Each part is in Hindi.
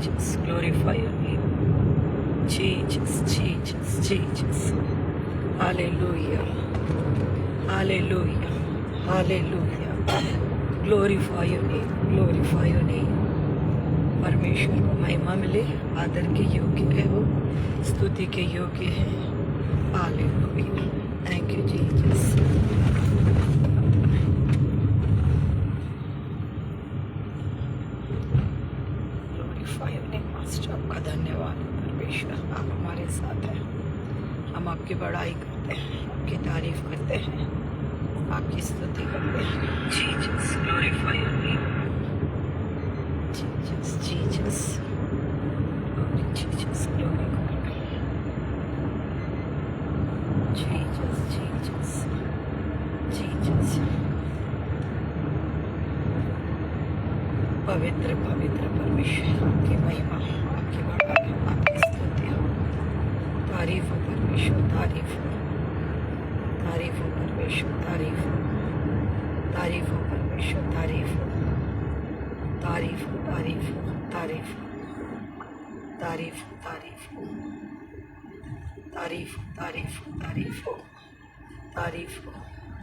Jesus, glorify your name. Jesus, Jesus, Jesus. Hallelujah. Hallelujah. Hallelujah. Glorify your name. Glorify your name. परमेश्वर को महिमा मिले, आदर के योग्य है वो, स्तुति के योग्य है। Hallelujah. Thank you Jesus. Glorify your name master. आपका धन्यवाद परमेश्वर, आप हमारे साथ हैं। हम आपकी बड़ाई करते हैं, आपकी तारीफ करते हैं, आपकी स्तुति करते हैं। Jesus, glorify your name. Jesus, Jesus, glory, Jesus, glory, God. Jesus, Jesus, Jesus. पवित्र पवित्र परमेश्वर, आपकी महिमा, आपकी बड़ाई, आपकी स्तुति हो। तारीफ हो परमेश्वर, तारीफ हो, तारीफ हो परमेश्वर, तारीफ हो, तारीफ हो परमेश्वर, तारीफ हो, तारीफ हो, तारीफ हो, तारीफ हो, तारीफ हो, तारीफ हो, तारीफ हो, तारीफ हो, तारीफ हो, तारीफ हो।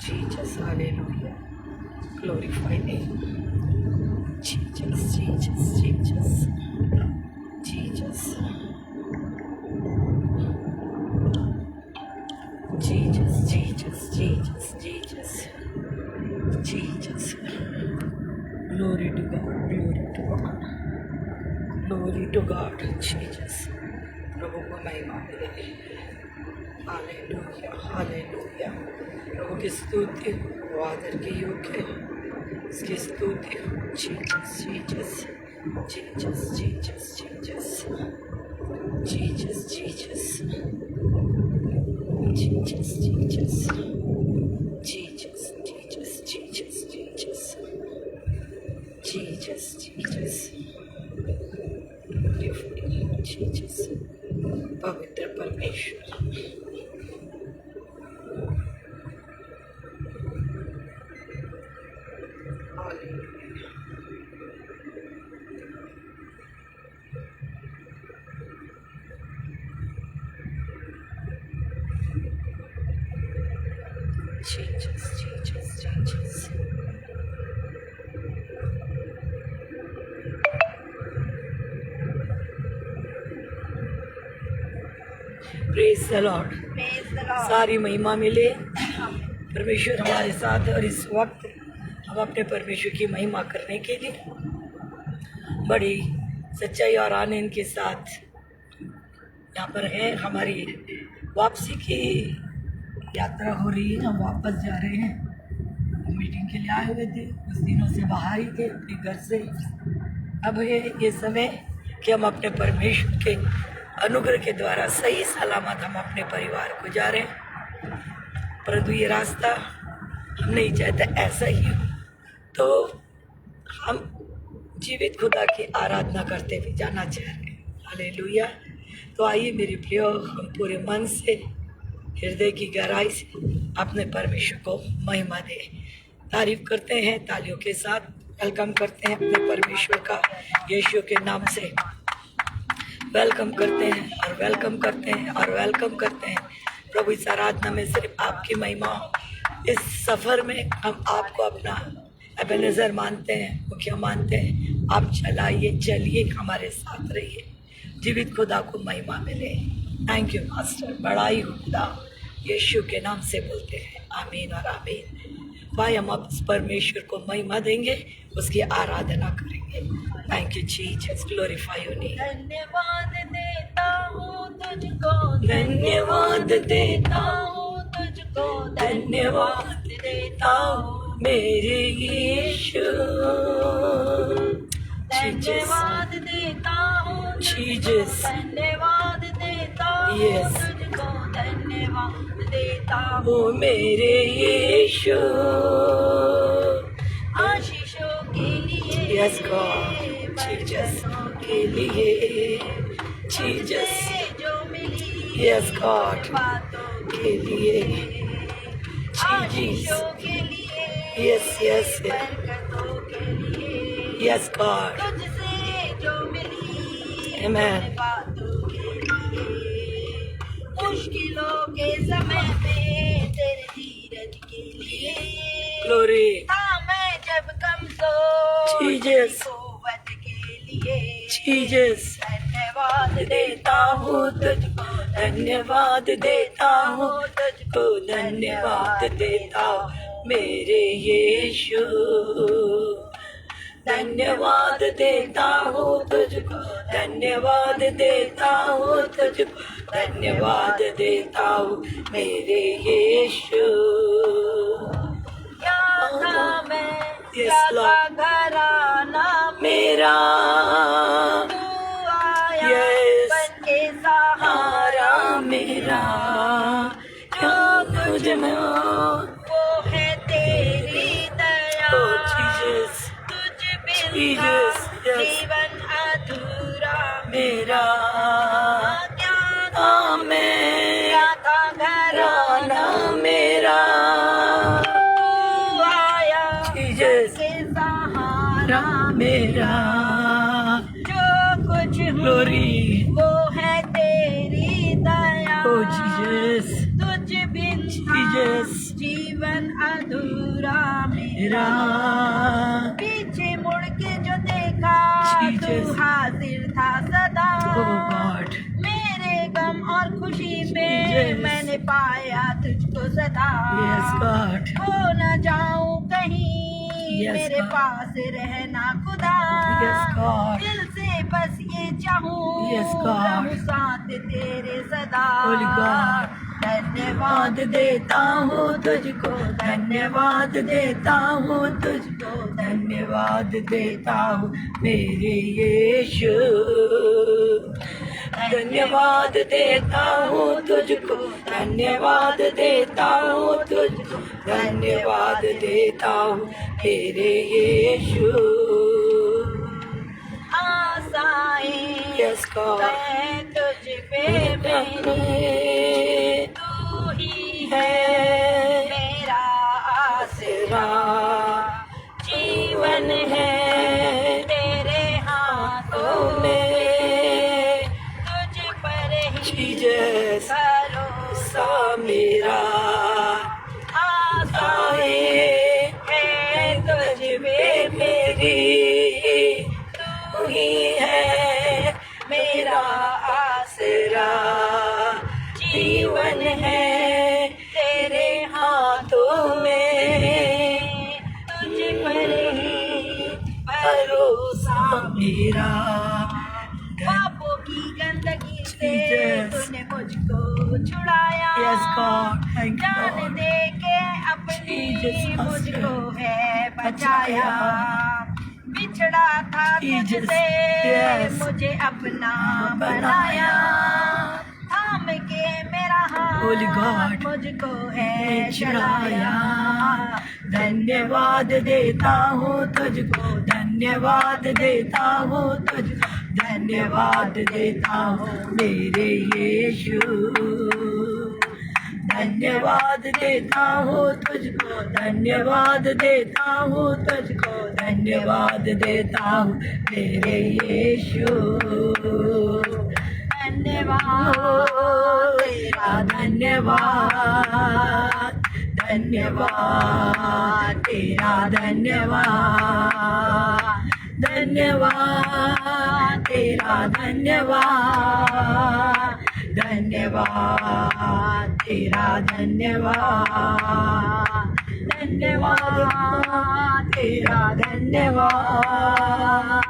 Jesus, hallelujah. Glorify name. Jesus, Jesus, Jesus, Jesus, Jesus, Jesus, Jesus, Jesus, Jesus. Glory to God, glory to God, glory to God, Jesus. प्रभु को महिमा मिले। Hallelujah, hallelujah. प्रभु की स्तुति हो, आदर के योग्य है, उसकी स्तुति हो। Jesus, Jesus, Jesus, Jesus, Jesus, Jesus, Jesus, Jesus, Jesus, Jesus, Jesus, Jesus, Jesus. Jesus, Jesus, Jesus, पवित्र परमेश्वर। Jesus, Jesus, Jesus. Praise the Lord. सारी महिमा मिले, परमेश्वर हमारे साथ है। और इस वक्त हम अपने परमेश्वर की महिमा करने के लिए बड़ी सच्चाई और आनंद के साथ यहाँ पर हैं। हमारी वापसी की यात्रा हो रही है, हम वापस जा रहे हैं। हम मीटिंग के लिए आए हुए थे, कुछ दिनों से बाहर ही थे अपने घर से। अब ये समय कि हम अपने परमेश्वर के अनुग्रह के द्वारा सही सलामत हम अपने परिवार को जा रहे हैं। परंतु ये रास्ता हम नहीं चाहते ऐसा ही हो, तो हम जीवित खुदा की आराधना करते हुए जाना चाह रहे हैं। हालेलुया। तो आइए मेरे प्रियो, हम पूरे मन से, हृदय की गहराई से अपने परमेश्वर को महिमा दें, तारीफ करते हैं तालियों के साथ। वेलकम करते हैं अपने परमेश्वर का, यीशु के नाम से वेलकम करते हैं और वेलकम करते हैं और वेलकम करते हैं। प्रभु इस आराधना में सिर्फ आपकी महिमा हो। इस सफ़र में हम आपको अपना एबेनेज़र मानते हैं, मुखिया मानते हैं। आप चलाइए, चलिए, हमारे साथ रहिए। जीवित खुदा को महिमा मिले। Thank you master. बड़ाई हो खुदा, यीशु के नाम से बोलते हैं आमीन और आमीन। भाई हम अब इस परमेश्वर को महिमा देंगे, उसकी आराधना करेंगे। Thank you Jesus, glorify your name. धन्यवाद देता हूँ तुझको, धन्यवाद देता हूँ तुझको, धन्यवाद देता हूँ मेरे यीशु। धन्यवाद देता हूँ जीसस, धन्यवाद देता हूँ Yes. तुझको, धन्यवाद देता हूँ वो मेरे यीशु। आशीषों के लिए, यस गॉड, जीसस के लिए, जीसस, जो मिली यस गॉड बातों के लिए, आशीषों जीसस, के लिए, यस यस बरकतों के लिए, यस गॉड, तुझसे जो मिली Amen. बातों के लिए, मुश्किलों के समय में तेरे धीरज के लिए Glory. था मैं जब कमजोर, Jesus. कुव्वत के लिए Jesus. धन्यवाद देता हूँ तुझको, धन्यवाद देता हूँ तुझको, धन्यवाद देता हूँ मेरे यीशु। धन्यवाद देता हूँ तुझको, धन्यवाद देता हूँ तुझको, धन्यवाद देता हूँ मेरे यीशु। क्या था मैं, Yes, क्या Lord. था घराना मेरा तू आया Yes. बन के सहारा हारा मेरा, जो तुझ में वो है तेरी दया, Oh Jesus, तुझ बिन Jesus, था yes. जीवन अधूरा मेरा क्या मैं क्या था घराना राना मेरा तू आया Jesus, के सहारा रा मेरा जो कुछ हूँ Glory. वो है तेरी दया, Oh Jesus, तुझ बिन Jesus. जीवन अधूरा मेरा पीछे मुड़ के जो देखा Jesus. तू हाजिर था सदा Oh God, मेरे गम और खुशी में Jesus. मैंने पाया तुझको सदा yes God, खो न जाऊं कहीं Yes, मेरे God. पास रहना खुदा Yes, God. दिल से बस ये चाहूं Yes, God. रहूं साथ तेरे सदा Holy God. धन्यवाद धन्यवाद देता हूँ तुझको, धन्यवाद देता हूँ तुझको, धन्यवाद देता हूँ मेरे यीशु। धन्यवाद देता हूँ तुझको, धन्यवाद देता हूँ तुझको, धन्यवाद देता हूँ मेरे यीशु। आशाएं Yes, God. मैं तुझ पे मेरी, तू ही है मेरा आसरा, जीवन है तेरे हाथों में, तुझ पर ही Jesus, भरोसा मेरा आशाएं है तुझ पे मेरी, तू ही है मेरा आसरा, जीवन है तेरे हाथों में, तुझ पर ही भरोसा मेरा। पापों की गंदगी से Jesus. तूने मुझको छुड़ाया, Yes, God. Thank you, जान Lord. दे के अपनी Jesus. मुझको है बचाया, बिछड़ा था Jesus. तुझसे Yes. मुझे अपना बनाया, थाम के मेरा हाथ Holy God. मुझको है चलाया। धन्यवाद देता हूँ तुझको, धन्यवाद देता हूँ तुझको, धन्यवाद देता हूँ मेरे यीशु। धन्यवाद देता हूँ तुझको, धन्यवाद देता हूँ तुझको, धन्यवाद देता हूँ मेरे यीशु। धन्यवाद तेरा धन्यवाद, धन्यवाद तेरा धन्यवाद, धन्यवाद तेरा धन्यवाद, धन्यवाद तेरा धन्यवाद, धन्यवाद तेरा धन्यवाद,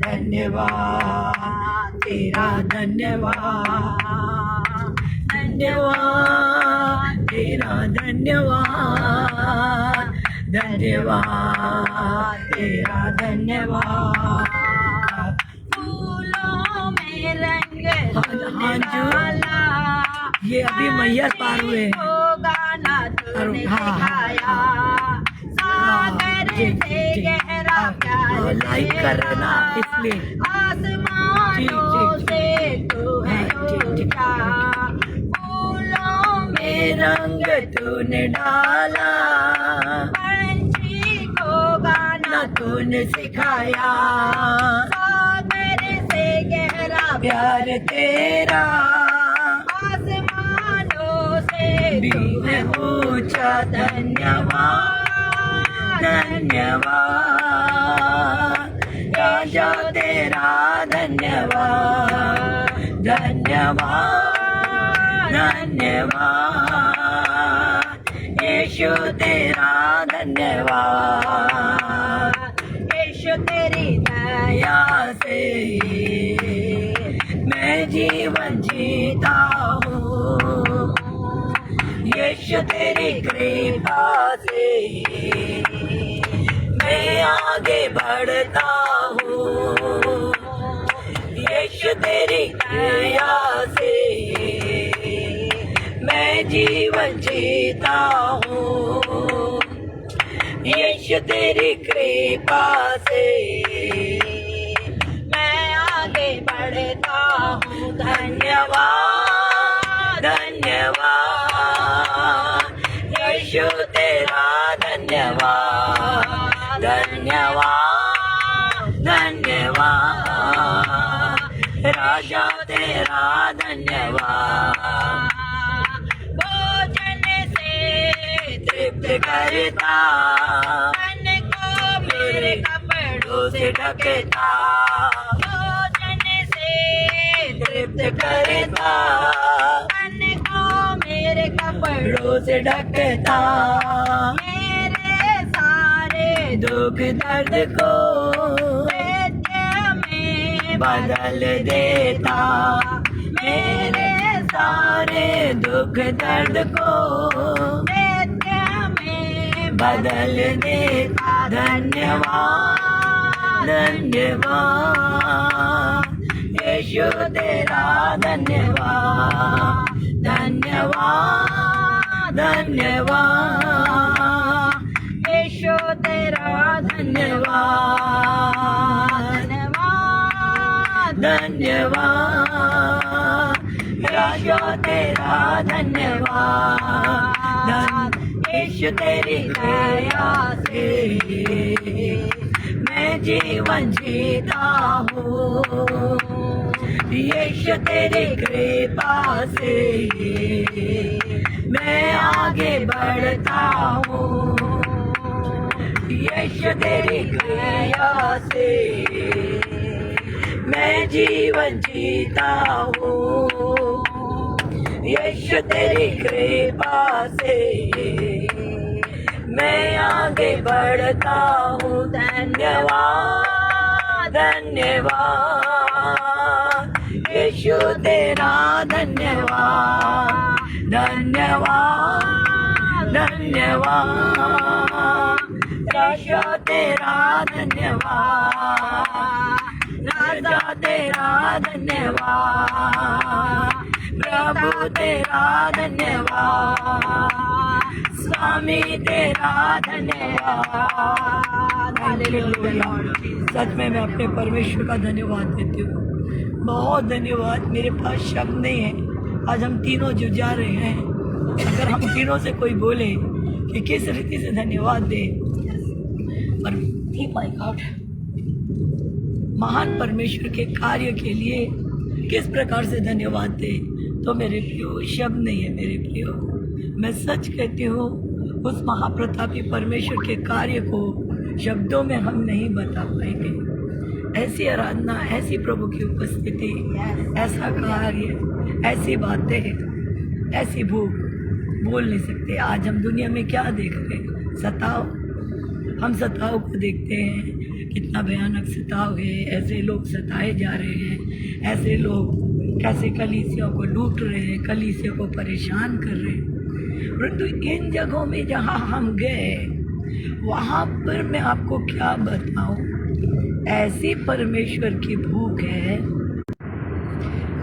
धन्यवाद तेरा धन्यवाद, धन्यवाद तेरा धन्यवाद, धन्यवाद तेरा धन्यवाद। फूलों में रंग हाँ जी। डाला, ये अभी मैया पार हुए को गाना तूने हाँ, सिखाया, सागर जी, से जी। गहरा प्यार लाइक कर रहे ना इसलिए। आसमानों जी, जी। से तू है जी, जी। ऊंचा, फूलों में रंग तूने डाला, पंछी को गाना ना तूने सिखाया, सागर से गहरा प्यार तेरा आसमानों से भी है ऊंचा। धन्यवाद धन्यवाद राजा तेरा, धन्यवाद धन्यवाद धन्यवाद यीशु तेरा, धन्यवाद। यीशु तेरी दया से मैं जीवन जीता हूँ, यीशु तेरी कृपा से मैं आगे बढ़ता हूँ, यीशु तेरी दया से मैं जीवन जीता हूँ, यीशु तेरी कृपा से मैं आगे बढ़ता हूँ। धन्यवाद धन्यवाद यीशु तेरा, धन्यवाद धन्यवाद धन्यवाद राजा तेरा, धन्यवाद। भोजन से तृप्त करता, मन को मेरे कपड़ों से ढकता, भोजन से तृप्त करता, मन को मेरे कपड़ों से ढकता, मेरे सारे दुख दर्द को नृत्य में बदल देता, मेरे सारे दुख दर्द को नृत्य में बदल देता। धन्यवाद धन्यवाद यीशु तेरा, धन्यवाद धन्यवाद धन्यवाद यीशु तेरा, धन्यवाद धन्यवाद राजा तेरा, धन्यवाद। यीशु तेरी दया से मैं जीवन जीता हूँ, यीशु तेरी कृपा से मैं आगे बढ़ता हूँ, यीशु तेरी दया से मैं जीवन जीता हूँ, यीशु तेरी कृपा से मैं आगे बढ़ता हूँ। धन्यवाद धन्यवाद यीशु तेरा, धन्यवाद धन्यवाद धन्यवाद यीशु तेरा, धन्यवाद राजा तेरा, धन्यवाद प्रभु तेरा, धन्यवाद स्वामी तेरा, धन्यवाद। हालेलुया। सच में मैं अपने परमेश्वर का धन्यवाद देती हूँ, बहुत धन्यवाद। मेरे पास शब्द नहीं है। आज हम तीनों जो जा रहे हैं, अगर हम तीनों से कोई बोले कि किस रीति से धन्यवाद दे, पर माय गॉड, महान परमेश्वर के कार्य के लिए किस प्रकार से धन्यवाद दे, तो मेरे प्रियो शब्द नहीं है। मेरे प्रियो, मैं सच कहती हूँ, उस महाप्रतापी परमेश्वर के कार्य को शब्दों में हम नहीं बता पाएंगे। ऐसी आराधना, ऐसी प्रभु की उपस्थिति, ऐसा कार्य, ऐसी बातें, ऐसी भूख बोल नहीं सकते। आज हम दुनिया में क्या देख रहे हैं? सताव। हम सताव को देखते हैं, कितना भयानक सताव है। ऐसे लोग सताए जा रहे हैं, ऐसे लोग कैसे कलीसियों को लूट रहे हैं, कलीसियों को परेशान कर रहे हैं। परंतु इन जगहों में जहाँ हम गए, वहाँ पर मैं आपको क्या बताऊँ, ऐसी परमेश्वर की भूख है।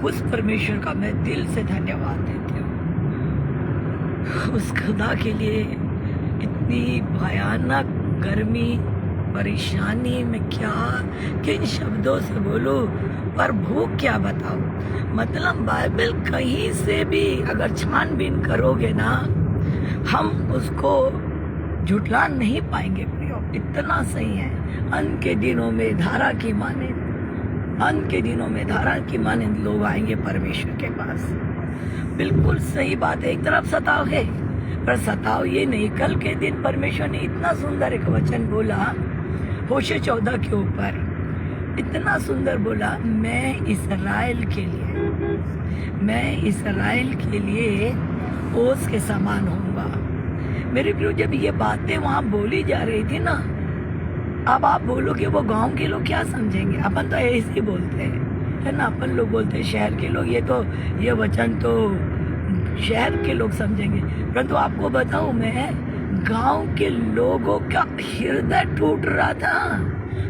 उस परमेश्वर का मैं दिल से धन्यवाद देती हूँ। उस खुदा के लिए इतनी भयानक गर्मी, परेशानी में क्या किन शब्दों से बोलूं, पर भूख क्या बताऊं। मतलब बाइबल कहीं से भी अगर छानबीन करोगे ना, हम उसको झुठला नहीं पाएंगे प्रियो, इतना सही है। अंत के दिनों में धारा की माने अंत के दिनों में धारण की मानंद लोग आएंगे परमेश्वर के पास। बिल्कुल सही बात है। एक तरफ सताव है, पर सताव ये नहीं। कल के दिन परमेश्वर ने इतना सुंदर एक वचन बोला, होशे 14 के ऊपर इतना सुंदर बोला, मैं इस्राएल के लिए ओस के समान होऊंगा। मेरे प्रियो, जब ये बातें वहाँ बोली जा रही थी ना, अब आप बोलोगे वो गांव के लोग क्या समझेंगे? अपन तो ऐसे ही बोलते हैं, है ना, अपन लोग बोलते हैं शहर के लोग, ये वचन तो शहर के लोग समझेंगे। परंतु आपको बताऊं, मैं गांव के लोगों का हृदय टूट रहा था,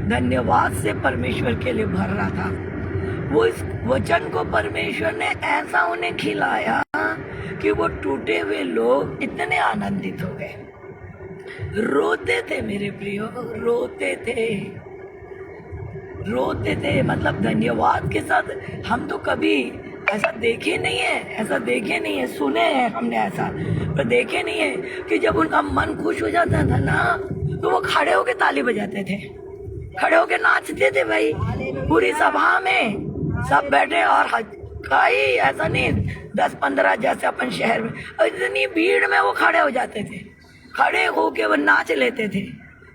धन्यवाद से परमेश्वर के लिए भर रहा था। वो इस वचन को परमेश्वर ने ऐसा उन्हें खिलाया कि वो टूटे हुए लोग इतने आनंदित हो गए। रोते थे मेरे प्रियो, रोते थे मतलब धन्यवाद के साथ। हम तो कभी ऐसा देखे नहीं है, सुने हैं हमने ऐसा, पर देखे नहीं है कि जब उनका मन खुश हो जाता था ना, तो वो खड़े होके ताली बजाते थे, खड़े होके नाचते थे भाई। पूरी सभा में सब बैठे और कई ऐसा नहीं 10-15 जैसे अपन शहर में, इतनी भीड़ में वो खड़े हो जाते थे, खड़े होके वो नाच लेते थे।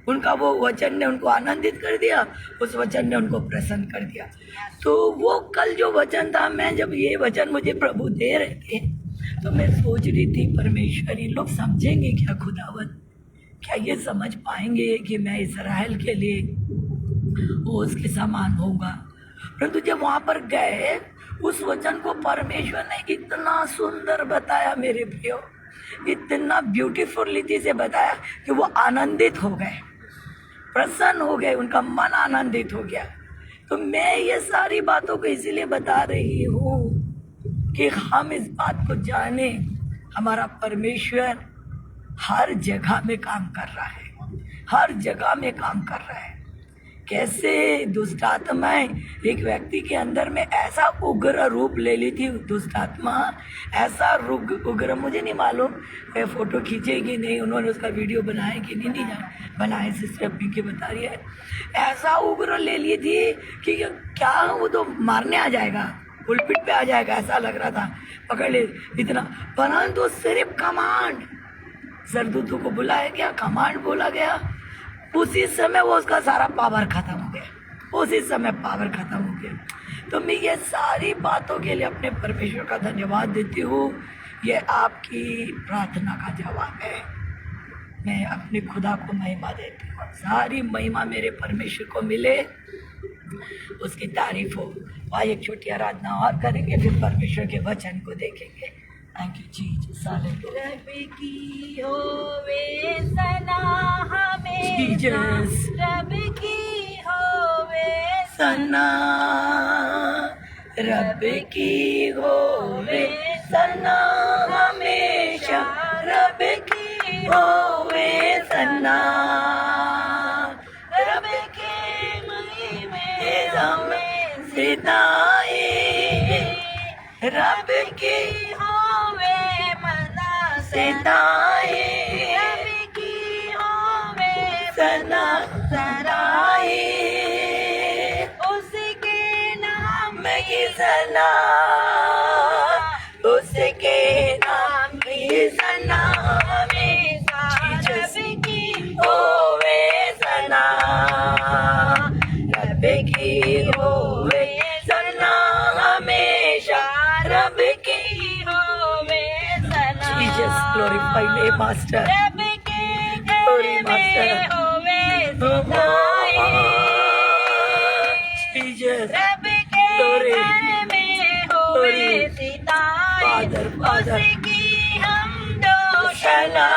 उनका वो वचन ने उनको आनंदित कर दिया, उस वचन ने उनको प्रसन्न कर दिया। तो वो कल जो वचन था, मैं जब ये वचन मुझे प्रभु दे रहे थे, तो मैं सोच रही थी परमेश्वर ये लोग समझेंगे क्या? खुदावत क्या ये समझ पाएंगे कि मैं इस्राएल के लिए ओस के समान होगा? परंतु जब वहां पर गए, उस वचन को परमेश्वर ने इतना सुंदर बताया मेरे प्रियो, इतना ब्यूटीफुली से बताया कि वो आनंदित हो गए, प्रसन्न हो गए, उनका मन आनंदित हो गया। तो मैं ये सारी बातों को इसीलिए बता रही हूँ कि हम इस बात को जाने, हमारा परमेश्वर हर जगह में काम कर रहा है, हर जगह में काम कर रहा है। कैसे दुष्ट आत्माएं एक व्यक्ति के अंदर में ऐसा उग्र रूप ले ली थी, दुष्ट आत्मा ऐसा उग्र, मुझे नहीं मालूम मैं फोटो खींचेगी नहीं, उन्होंने उसका वीडियो बनाया कि नहीं बनाए, सिस्टर पिंकी बता रही है, ऐसा उग्र ले ली थी कि क्या वो तो मारने आ जाएगा, पुलपिट पे आ जाएगा, ऐसा लग रहा था, पकड़ ले इतना। परंतु सिर्फ कमांड, सरदूतों को बुलाया गया, कमांड बोला गया, उसी समय वो उसका सारा पावर खत्म हो गया, उसी समय पावर खत्म हो गया। तो मैं ये सारी बातों के लिए अपने परमेश्वर का धन्यवाद देती हूँ। ये आपकी प्रार्थना का जवाब है। मैं अपने खुदा को महिमा देती हूँ, सारी महिमा मेरे परमेश्वर को मिले, उसकी तारीफ हो। वहाँ एक छोटी आराधना और करेंगे, फिर परमेश्वर के वचन को देखेंगे। Thank you Jesus, hallelujah. रब की होवे सना हमें, जीसस, रब की होवे सना, रब की होवे सना हमेशा, रब की होवे सना, रब के महिमे हमें सिताए, रब की होवे मना सिताए, रब की होवे सना सराए, उसके नाम की सना, उसके नाम की सना हमेशा, रब की होवे सना, रब की होवे सना हमेशा, रब की होवे सना। जीसस, ग्लोरीफाई मे मास्टर, रब के Glory, घर में Master. होवे सिताए, जीसस, रब के Glory. घर में होवे Glory. सिताए, Father, Father. उसकी हमदो सना,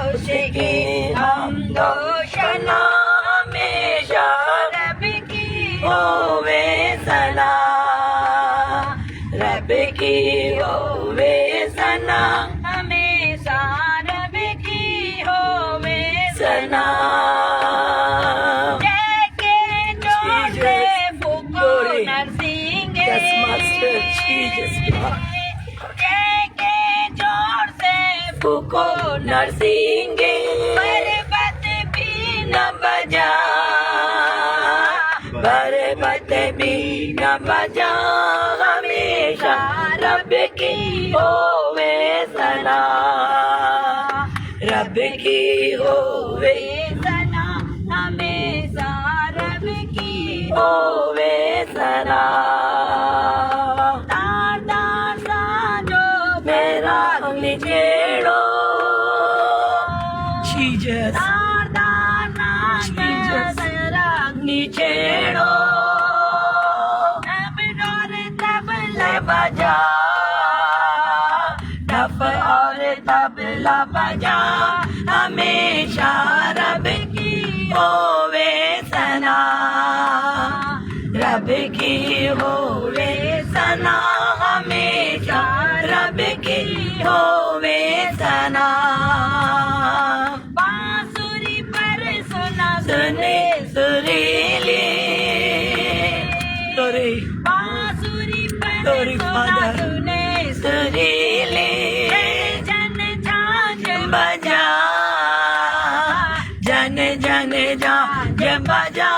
उसकी हमदो सना हमेशा, रब की होवे सना, रब की होवे सना, हमेशा, रब की होवे सना। जय के जोर से फूको Glory. Narasimha, Yes, Master, Jesus, Lord. जय के जोर से फूको नरसिंह, पर्वत भी न बजा, पर मुसीबत भी न बजा हमेशा रब की होवे सना रब की होवे सना हमेशा रब की होवे सना दादा साजो मेरा निजेड़ो Jesus दादा Jesus नागरा निजेड़ो तब डोर तबला बजा डफ और तबला बजा हमेशा रब की होवे सना रब की होवे सना हमेशा रब की होवे सना बांसुरी पर सुना सुने सुरीली तोरे बांसुरी पर Sorry, सुना Father. सुने सुरीली जन झांझ बजा जन जन जान बजा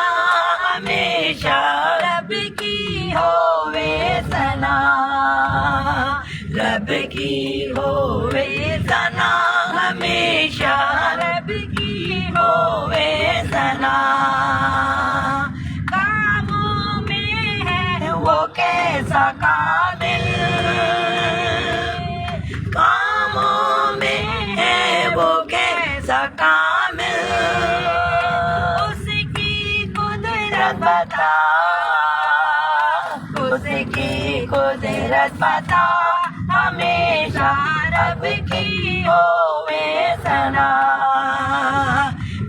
हमेशा रब की होवे सना रब की होवे सना हमेशा रब की होवे सना कामों में है वो कैसा काबिल कामों में है वो कैसा कामिल उसकी कुदरत कुदरत बता उसकी कुदरत बता हमेशा रब की होवे सना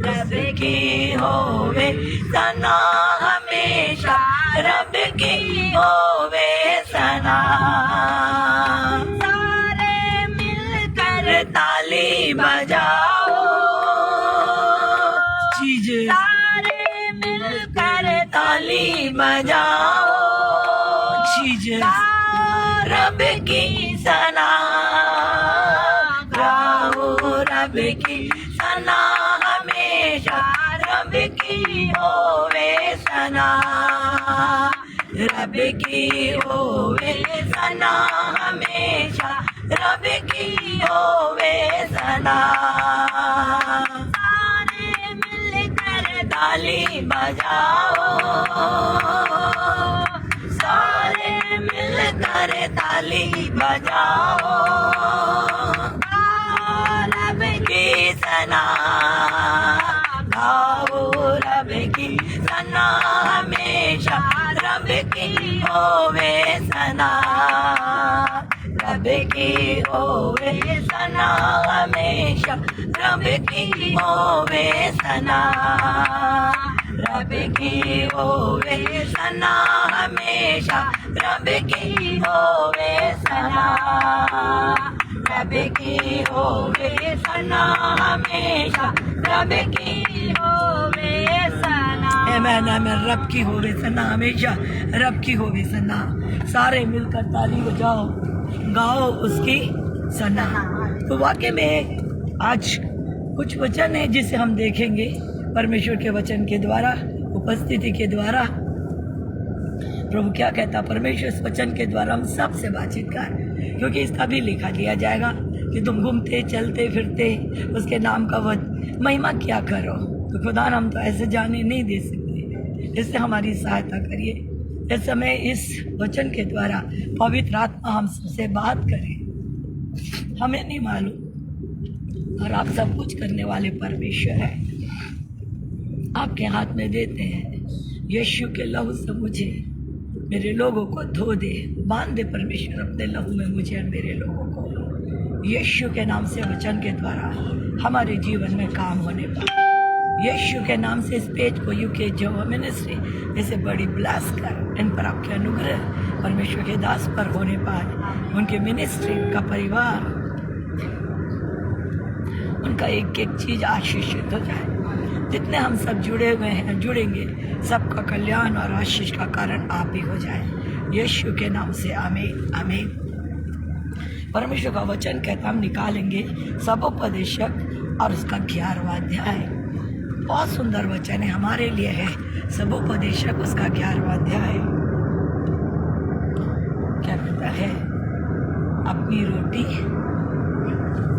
रब की होवे सना हमेशा रब की होवे सना सारे मिलकर ताली बजाओ चीज सारे मिलकर ताली बजाओ चीज रब की सना गाओ रब की सना हमेशा रब की होवे सना रब की होवे सना हमेशा रब की होवे सना सारे मिलकर ताली बजाओ सारे मिलकर ताली बजाओ रब की सना गाओ रब की सना हमेशा रब की होवे सना रब की होवे सना हमेशा रब की होवे सना रब की होवे सना हमेशा रब की होवे सना रब की होवे सना हमेशा रब की होवे सना आमीन आमीन रब की होवे सना हमेशा रब की होवे सना सारे मिलकर ताली बजाओ गाओ उसकी सना तो वाकई में आज कुछ वचन है जिसे हम देखेंगे परमेश्वर के वचन के द्वारा उपस्थिति के द्वारा प्रभु क्या कहता परमेश्वर इस वचन के द्वारा हम सब से बातचीत कर क्योंकि इसका भी लिखा दिया जाएगा कि तुम घूमते चलते फिरते उसके नाम का महिमा क्या करो तो खुदा हम तो ऐसे जाने नहीं दे सकते इससे हमारी सहायता करिए इस समय इस वचन के द्वारा पवित्र आत्मा हम सबसे बात करे हमें नहीं मालूम और आप सब कुछ करने वाले परमेश्वर हैं आपके हाथ में देते हैं यीशु के लहू से मुझे मेरे लोगों को धो दे बांध दे परमेश्वर अपने लहू में मुझे और मेरे लोगों को यीशु के नाम से वचन के द्वारा हमारे जीवन में काम होने पाए यीशु के नाम से इस पेज को यूके जो मिनिस्ट्री इसे बड़ी ब्लास कर इन पर आपके अनुग्रह परमेश्वर के दास पर होने पाए उनके मिनिस्ट्री उनका परिवार उनका एक एक चीज आशीषित हो जाए जितने हम सब जुड़े हुए हैं जुड़ेंगे सबका कल्याण और आशीष का कारण आप ही हो जाए यीशु के नाम से आमीन आमीन परमेश्वर का वचन कहता हम निकालेंगे सबोपदेशक और उसका 11वां अध्याय बहुत सुंदर वचन है, हमारे लिए है। सबोपदेशक उसका 11वां अध्याय क्या कहता है? अपनी रोटी,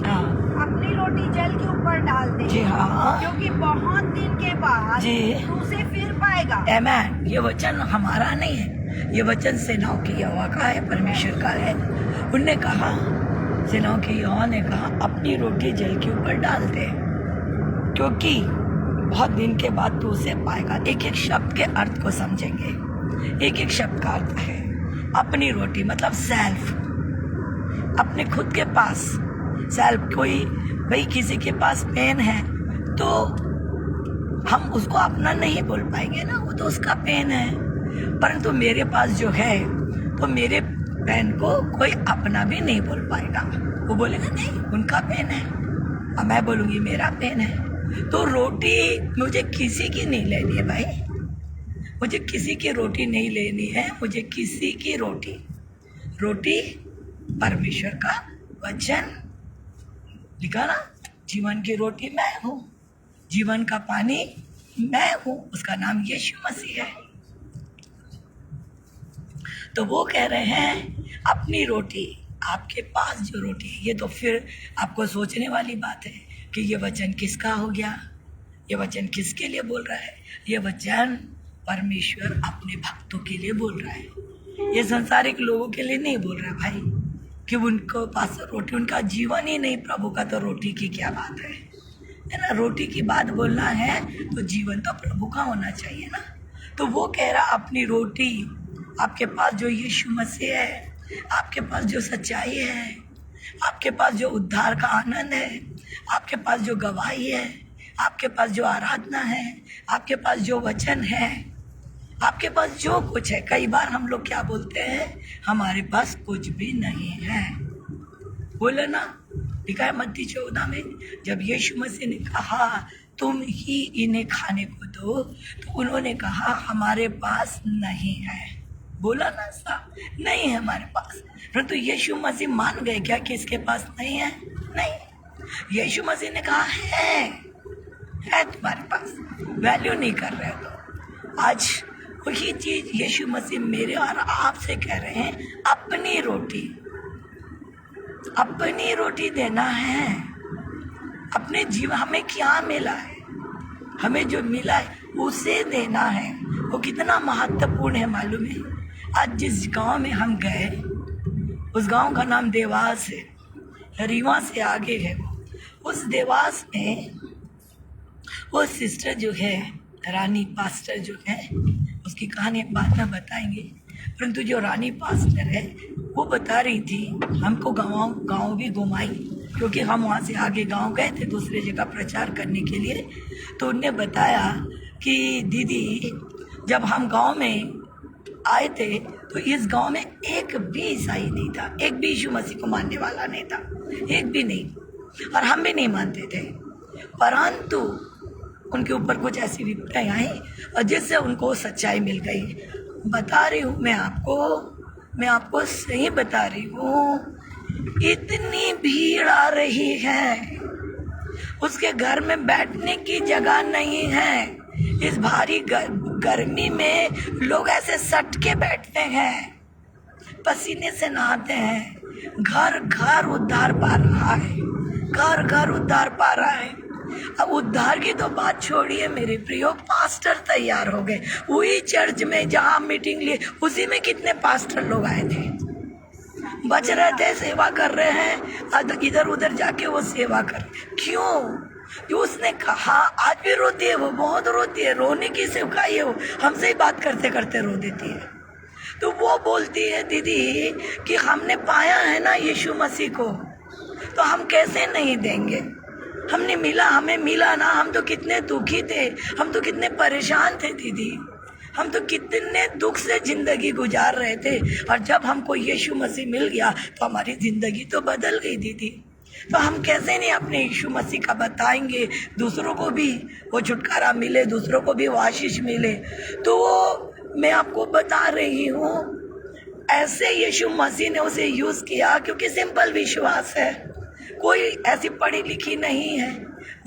हाँ अपनी रोटी जल के ऊपर डाल दे, जी हाँ, क्योंकि बहुत दिन के बाद जी तू उसे फिर पाएगा। आमेन। ये वचन हमारा नहीं है, ये वचन सेनाओं की यहोवा का है, परमेश्वर का है। उनने कहा, सेनाओं की यहोवा ने कहा, अपनी रोटी जल के ऊपर डाल दे, क्योंकि बहुत दिन के बाद तू उसे पाएगा। एक एक शब्द के अर्थ को समझेंगे। एक एक शब्द का अर्थ है अपनी रोटी, मतलब सेल्फ, अपने खुद के पास सेल्फ। कोई भाई किसी के पास पेन है तो हम उसको अपना नहीं बोल पाएंगे ना, वो तो उसका पेन है। परंतु मेरे पास जो है तो मेरे पेन को कोई अपना भी नहीं बोल पाएगा। वो बोलेगा नहीं उनका पेन है, और मैं बोलूँगी मेरा पेन है। तो रोटी मुझे किसी की नहीं लेनी है भाई, मुझे किसी की रोटी नहीं लेनी है। मुझे किसी की रोटी परमेश्वर का वचन लिखा ना, जीवन की रोटी मैं हूँ, जीवन का पानी मैं हूँ, उसका नाम यीशु मसीह है। तो वो कह रहे हैं अपनी रोटी, आपके पास जो रोटी है। ये तो फिर आपको सोचने वाली बात है कि ये वचन किसका हो गया, ये वचन किसके लिए बोल रहा है? ये वचन परमेश्वर अपने भक्तों के लिए बोल रहा है। ये संसारिक लोगों के लिए नहीं बोल रहा भाई, कि उनको पास रोटी, उनका जीवन ही नहीं प्रभु का, तो रोटी की क्या बात है ना? रोटी की बात बोलना है तो जीवन तो प्रभु का होना चाहिए ना। तो वो कह रहा अपनी रोटी, आपके पास जो यीशु मसीह है, आपके पास जो सच्चाई है, आपके पास जो उद्धार का आनंद है, आपके पास जो गवाही है, आपके पास जो आराधना है, आपके पास जो वचन है, आपके पास जो कुछ है। कई बार हम लोग क्या बोलते हैं, हमारे पास कुछ भी नहीं है। बोले ना, लिखा है मत्ती 14 में, जब यीशु मसीह ने कहा तुम ही इन्हें खाने को दो, तो उन्होंने कहा हमारे पास नहीं है। बोला ना साहब, नहीं है हमारे पास। परंतु यीशु मसीह मान गए क्या कि इसके पास नहीं है? नहीं, यीशु मसीह ने कहा है तुम्हारे पास, वैल्यू नहीं कर रहे हो। तो आज वही चीज यीशु मसीह मेरे और आपसे कह रहे हैं, अपनी रोटी देना है। अपने जीवन हमें क्या मिला है, हमें जो मिला है उसे देना है। वो कितना महत्वपूर्ण है मालूम है? आज जिस गांव में हम गए, उस गांव का नाम देवास है, रीवा से आगे है। उस देवास में वो सिस्टर जो है, रानी पास्टर जो है, उसकी कहानी बाद में बताएंगे। परंतु जो रानी पास्टर है वो बता रही थी, हमको गांव भी घुमाई, क्योंकि हम वहाँ से आगे गांव गए थे दूसरे जगह प्रचार करने के लिए। तो उनने बताया कि दीदी जब हम गांव में आए थे तो इस गांव में एक भी ईसाई नहीं था, एक भी यीशु मसीह को मानने वाला नहीं था, एक भी नहीं, और हम भी नहीं मानते थे। परंतु उनके ऊपर कुछ ऐसी विपत्तियाँ आई और जिससे उनको सच्चाई मिल गई। बता रही हूँ मैं आपको सही बता रही हूँ, इतनी भीड़ आ रही है, उसके घर में बैठने की जगह नहीं है। इस भारी गर्मी में लोग ऐसे सट के बैठते हैं, पसीने से नहाते हैं। घर घर उद्धार पा रहा है, घर घर उद्धार पा रहा है। अब उद्धार की तो बात छोड़िए मेरे प्रियो, पास्टर तैयार हो गए। वही चर्च में जहाँ मीटिंग लिए, उसी में कितने पास्टर लोग आए थे, बच रहे थे, सेवा कर रहे हैं, इधर उधर जाके वो सेवा कर। क्यों? जो उसने कहा, आज भी रोती है, वो बहुत रोती है, रोने की सेवकाई है वो, हमसे ही बात करते करते रो देती है। तो वो बोलती है दीदी कि हमने पाया है ना यीशु मसीह को, तो हम कैसे नहीं देंगे? हमें मिला ना, हम तो कितने दुखी थे, हम तो कितने परेशान थे दीदी, हम तो कितने दुख से जिंदगी गुजार रहे थे, और जब हमको यीशु मसीह मिल गया तो हमारी जिंदगी तो बदल गई दीदी। तो हम कैसे नहीं अपने यीशु मसीह का बताएंगे, दूसरों को भी वो छुटकारा मिले, दूसरों को भी वो आशीष मिले। तो वो मैं आपको बता रही हूँ, ऐसे यीशु मसीह ने उसे यूज किया क्योंकि सिंपल विश्वास है, कोई ऐसी पढ़ी लिखी नहीं है,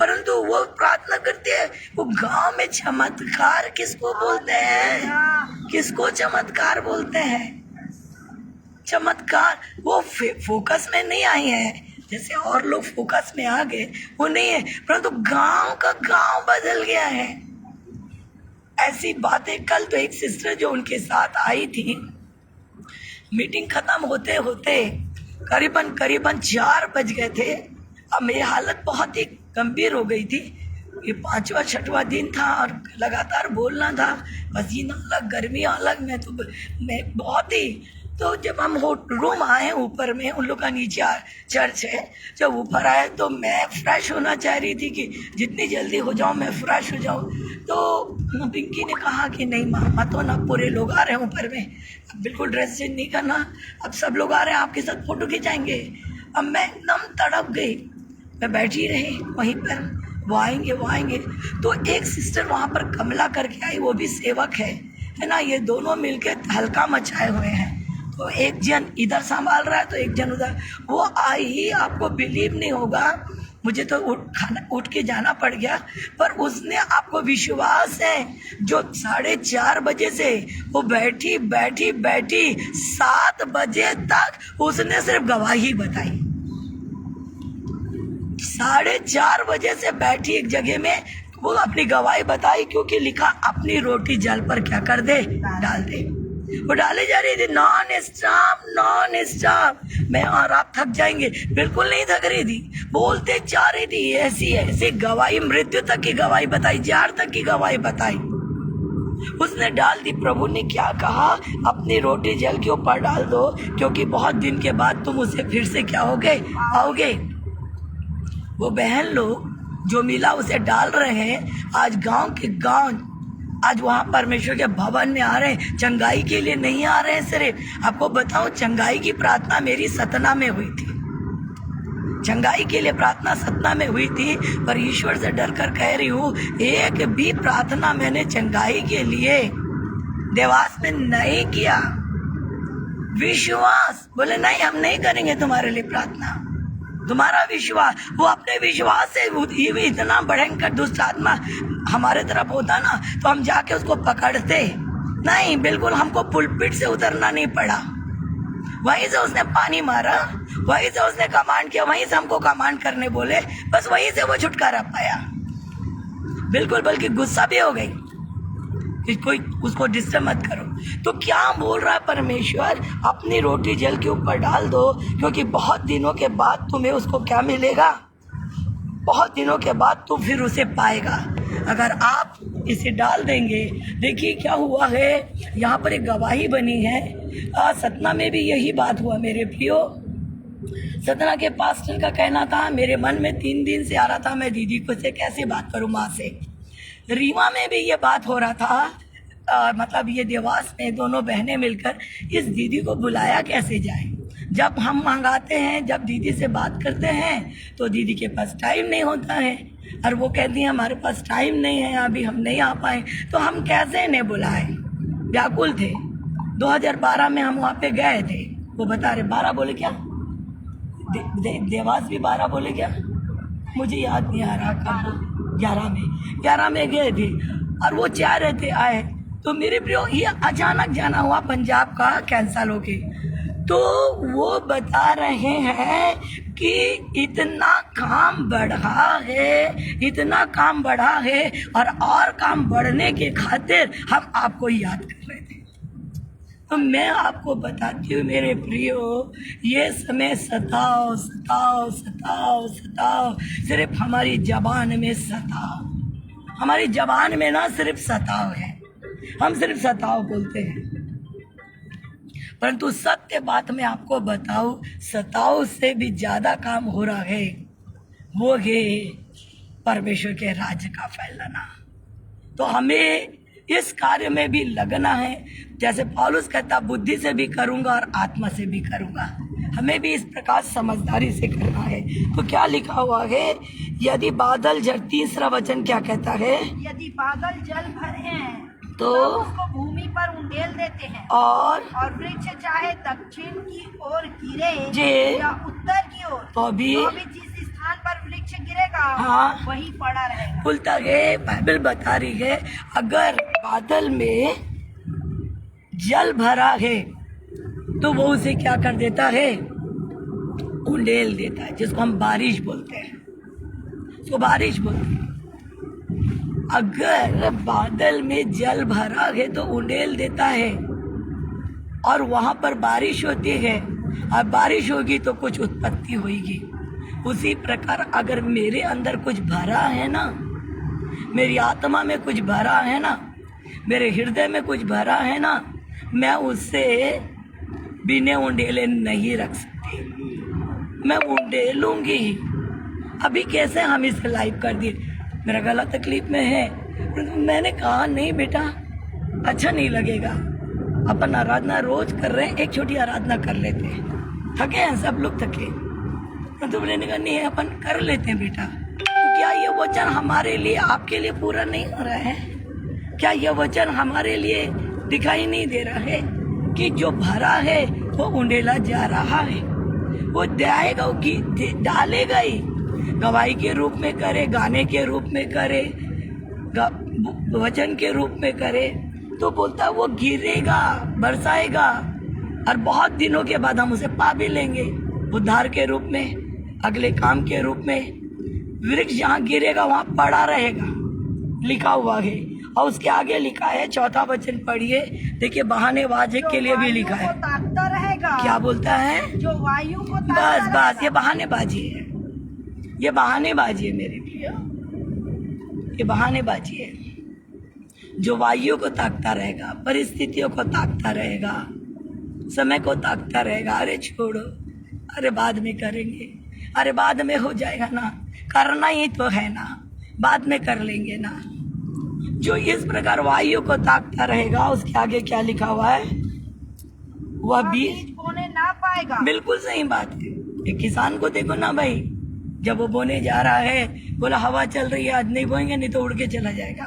परंतु वो प्रार्थना करते हैं। वो गांव में चमत्कार किसको बोलते हैं? किसको चमत्कार बोलते हैं? चमत्कार वो फोकस में नहीं आए हैं, जैसे और लोग फोकस में आ गए, वो नहीं है, परंतु गांव का गांव बदल गया है। ऐसी बातें कल तो एक सिस्टर जो उनके साथ आई थी, मीटिंग खत्म होते होते करीबन 4 बज गए थे। अब मेरी हालत बहुत ही गंभीर हो गई थी। ये 5वां 6वां दिन था और लगातार बोलना था, पसीना अलग, गर्मी अलग। मैं बहुत ही, तो जब हम रूम आए ऊपर में, उन लोग का नीचे चर्च है, जब ऊपर आए तो मैं फ्रेश होना चाह रही थी कि जितनी जल्दी हो जाऊं मैं फ्रेश हो जाऊं। तो पिंकी ने कहा कि नहीं मामा, तो ना पूरे लोग आ रहे हैं ऊपर में, बिल्कुल ड्रेस चेंज नहीं करना, अब सब लोग आ रहे हैं, आपके साथ फोटो खिंचाएंगे। अब मैं एकदम तड़प गई, मैं बैठी रही वहीं पर, वो आएंगे। तो एक सिस्टर वहाँ पर कमला करके आई, वो भी सेवक है ना, ये दोनों मिलकर हल्का मचाए हुए हैं। तो एक जन इधर संभाल रहा है तो एक जन उधर। वो आई, आपको बिलीव नहीं होगा, मुझे तो उठ के जाना पड़ गया, पर उसने, आपको विश्वास है, जो 4:30 बजे से वो बैठी 7 बजे तक उसने सिर्फ गवाही बताई। 4:30 बजे से बैठी एक जगह में वो अपनी गवाही बताई, क्योंकि लिखा अपनी रोटी जल पर क्या कर दे, डाल दे। वो डाले जा रही थी नॉन स्टॉप। मैं और आप थक जाएंगे, बिल्कुल नहीं थक रही थी, बोलते जा रही थी, ऐसी गवाही, मृत्यु तक की गवाही बताई, जार तक की गवाही बताई। उसने डाल दी। प्रभु ने क्या कहा? अपनी रोटी जल के ऊपर डाल दो, क्योंकि बहुत दिन के बाद तुम उसे फिर से क्या आओगे। वो बहन लोग जो मिला उसे डाल रहे हैं। आज गांव के गांव, आज वहाँ परमेश्वर के भवन में आ रहे हैं, चंगाई के लिए नहीं आ रहे हैं। सिर्फ आपको बताऊं, चंगाई की प्रार्थना मेरी सतना में हुई थी, चंगाई के लिए प्रार्थना सतना में हुई थी, पर ईश्वर से डर कर कह रही हूँ, एक भी प्रार्थना मैंने चंगाई के लिए देवास में नहीं किया। विश्वास, बोले नहीं हम नहीं करेंगे तुम्हारे लिए प्रार्थना। तुम्हारा विश्वास, वो अपने विश्वास से ये इतना भयंकर दुष्ट आत्मा हमारे तरफ होता ना, तो हम जाके उसको पकड़ते नहीं। बिल्कुल हमको पुलपिट से उतरना नहीं पड़ा, वहीं से उसने पानी मारा, वहीं से उसने कमांड किया, वहीं से हमको कमांड करने बोले, बस वहीं से वो छुटकारा पाया। बिल्कुल, बल्कि गुस्सा भी हो गई कि कोई उसको डिस्टर्ब मत करो। तो क्या बोल रहा है परमेश्वर? अपनी रोटी जल के ऊपर डाल दो, क्योंकि बहुत दिनों के बाद तुम्हें उसको क्या मिलेगा? बहुत दिनों के बाद तू फिर उसे पाएगा, अगर आप इसे डाल देंगे। देखिए क्या हुआ है, यहाँ पर एक गवाही बनी है। सतना में भी यही बात हुआ मेरे प्रियो। सतना के पास्टर का कहना था, मेरे मन में 3 दिन से आ रहा था, मैं दीदी को से कैसे बात करूँ माँ से। रीवा में भी ये बात हो रहा था, मतलब ये देवास में दोनों बहनें मिलकर इस दीदी को बुलाया कैसे जाए। जब हम मंगाते हैं, जब दीदी से बात करते हैं, तो दीदी के पास टाइम नहीं होता है, और वो कहती है हमारे पास टाइम नहीं है, अभी हम नहीं आ पाए। तो हम कैसे इन्हें बुलाए? व्याकुल थे। 2012 में हम वहाँ पे गए थे, वो बता रहे 12 बोले क्या, देवास भी 12 बोले क्या, मुझे याद नहीं आ रहा कब। 11 में गए थे, और वो चाह रहे थे आए। तो मेरे प्रियो, ये अचानक जाना हुआ पंजाब का कैंसल हो गई। तो वो बता रहे हैं कि इतना काम बढ़ा है, और काम बढ़ने के खातिर हम आपको याद कर रहे थे। तो मैं आपको बताती हूँ मेरे प्रियो, ये समय सताओ, सिर्फ हमारी जबान में सताओ। हमारी जबान में ना सिर्फ सताओ है, हम सिर्फ सताओ बोलते हैं, परंतु सत्य बात मैं आपको बताऊं, सताओ से भी ज्यादा काम हो रहा है, वो है परमेश्वर के राज्य का फैलाना। तो हमें इस कार्य में भी लगना है। जैसे पौलुस कहता, बुद्धि से भी करूंगा और आत्मा से भी करूंगा। हमें भी इस प्रकार समझदारी से करना है। तो क्या लिखा हुआ है, यदि बादल जल, 3रा वचन क्या कहता है, यदि बादल जल भरे हैं तो उसको भूमि पर उंडेल देते हैं, और वृक्ष चाहे दक्षिण की ओर गिरे जे या उत्तर की ओर, तो भी जिस स्थान स्थान पर वृक्ष गिरेगा हाँ। वही पड़ा रहेगा। बोलता है, बाइबल बता रही है, अगर बादल में जल भरा है तो वो उसे क्या कर देता है, उंडेल देता है, जिसको हम बारिश बोलते हैं, उसको बारिश बोलते हैं। अगर बादल में जल भरा है तो उंडेल देता है और वहां पर बारिश होती है, और बारिश होगी तो कुछ उत्पत्ति होगी। उसी प्रकार अगर मेरे अंदर कुछ भरा है ना, मेरी आत्मा में कुछ भरा है ना, मेरे हृदय में कुछ भरा है ना, मैं उससे बिना उंडेले नहीं रख सकती, मैं उंडेलूंगी। अभी कैसे हम इसे लाइव कर दिए, मेरा गला तकलीफ में है, मैंने कहा नहीं बेटा, अच्छा नहीं लगेगा। अपन आराधना रोज कर रहे हैं, एक छोटी आराधना कर लेते हैं, थके हैं सब लोग, थके, तो मैंने कहा नहीं, अपन कर लेते हैं बेटा। तो क्या ये वचन हमारे लिए, आपके लिए पूरा नहीं हो रहा है? क्या ये वचन हमारे लिए दिखाई नहीं दे रहा है कि जो भरा है वो उंडेला जा रहा है, वो जाएगा, डालेगा ही, गवाही के रूप में करे, गाने के रूप में करे, वचन के रूप में करे, तो बोलता वो गिरेगा, बरसाएगा, और बहुत दिनों के बाद हम उसे पा भी लेंगे, उद्धार के रूप में, अगले काम के रूप में। वृक्ष जहाँ गिरेगा वहाँ पड़ा रहेगा, लिखा हुआ है। और उसके आगे लिखा है, चौथा वचन पढ़िए, देखिए, बहानेबाजी के लिए भी लिखा है, ताकता रहेगा। क्या बोलता है? जो वायु को बस ये बहानेबाजी है, ये बहानेबाजी है मेरे प्रिय, ये बहानेबाजी है। जो वायु को ताकता रहेगा, परिस्थितियों को ताकता रहेगा, समय को ताकता रहेगा, अरे छोड़ो, अरे बाद में करेंगे, अरे बाद में हो जाएगा ना, करना ही तो है ना, बाद में कर लेंगे ना। जो इस प्रकार वायु को ताकता रहेगा, उसके आगे क्या लिखा हुआ है? वह बीज बोने ना पाएगा। बिल्कुल सही बात है। एक किसान को देखो ना भाई, जब वो बोने जा रहा है, बोला हवा चल रही है, आज नहीं बोएंगे, नहीं तो उड़ के चला जाएगा,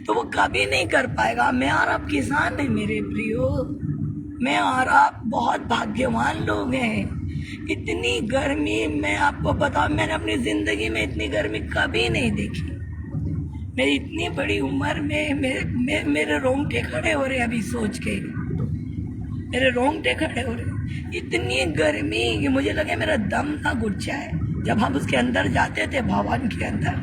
तो वो कभी नहीं कर पाएगा। मैं और आप किसान है मेरे प्रियो, मैं और आप बहुत भाग्यवान लोग हैं। इतनी गर्मी, मैं आपको बताऊं, मैंने अपनी जिंदगी में इतनी गर्मी कभी नहीं देखी। मेरी इतनी बड़ी उम्र में मेरे रोंगटे खड़े हो रहे, अभी सोच के मेरे रोंगटे खड़े हो रहे। इतनी गर्मी कि मुझे लगे मेरा दम ना घुट जाए। जब हम उसके अंदर जाते थे, भवन के अंदर,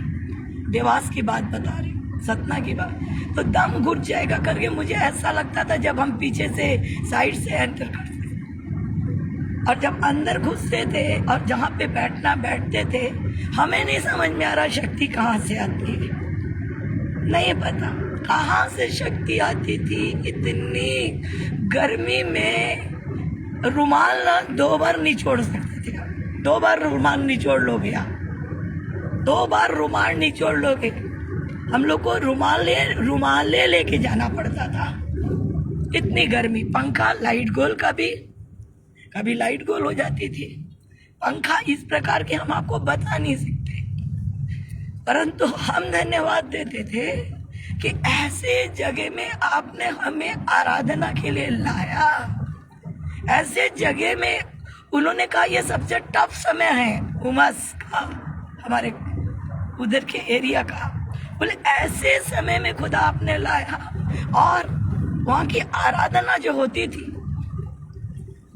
देवास की बात बता रही, सतना की बात, तो दम घुट जाएगा करके मुझे ऐसा लगता था। जब हम पीछे से साइड से एंटर करते थे और जब अंदर घुसते थे और जहाँ पे बैठते थे, हमें नहीं समझ में आ रहा शक्ति कहाँ से आती है, नहीं पता कहाँ से शक्ति आती थी। इतनी गर्मी में रुमाल ना 2 बार निचोड़ सकते थे, 2 बार रुमाल निचोड़ लोगे आप, 2 बार रुमाल निचोड़ लोगे। हम लोग को रुमाल लेके जाना पड़ता था, इतनी गर्मी। पंखा लाइट गोल, कभी लाइट गोल हो जाती थी। पंखा इस प्रकार के हम आपको बता नहीं सकते, परंतु हम धन्यवाद देते थे कि ऐसे जगह में आपने हमें आराधना के लिए लाया। ऐसे जगह में उन्होंने कहा ये सबसे टफ समय है उमस का, हमारे उधर के एरिया का। बोले ऐसे समय में खुदा आपने लाया, और वहाँ की आराधना जो होती थी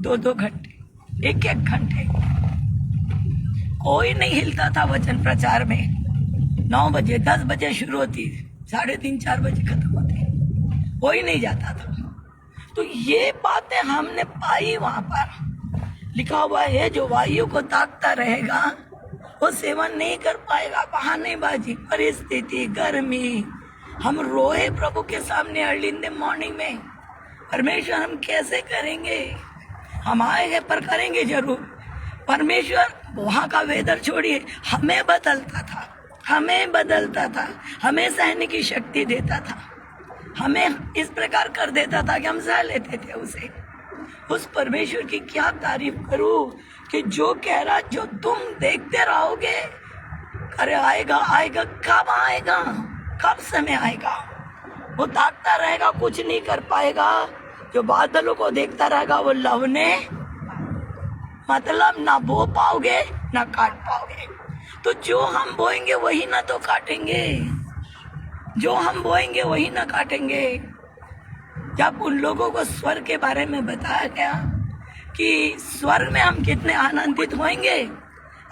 2-2 घंटे, 1-1 घंटे, कोई नहीं हिलता था वचन प्रचार में। 9 बजे 10 बजे शुरू होती, 3:30-4 बजे खत्म होती, कोई नहीं जाता था। तो ये बातें हमने पाई। वहां पर लिखा हुआ है, जो वायु को ताकता रहेगा वो सेवन नहीं कर पाएगा। बहानेबाजी, परिस्थिति, गर्मी, हम रोए प्रभु के सामने अर्ली इन द मॉर्निंग में, परमेश्वर हम कैसे करेंगे? हम आए हैं पर करेंगे जरूर। परमेश्वर वहां का वेदर छोड़िए, हमें बदलता था, हमें सहने की शक्ति देता था, हमें इस प्रकार कर देता था कि हम सह लेते थे उसे। उस परमेश्वर की क्या तारीफ करूं कि जो कह रहा, जो तुम देखते रहोगे, अरे आएगा, कब आएगा, कब समय आएगा? वो ताकता रहेगा, कुछ नहीं कर पाएगा। जो बादलों को देखता रहेगा वो लवने, मतलब ना बो पाओगे ना काट पाओगे। तो जो हम बोएंगे वही ना तो काटेंगे, जो हम बोएंगे वही ना काटेंगे। जब उन लोगों को स्वर्ग के बारे में बताया गया कि स्वर्ग में हम कितने आनंदित होंगे,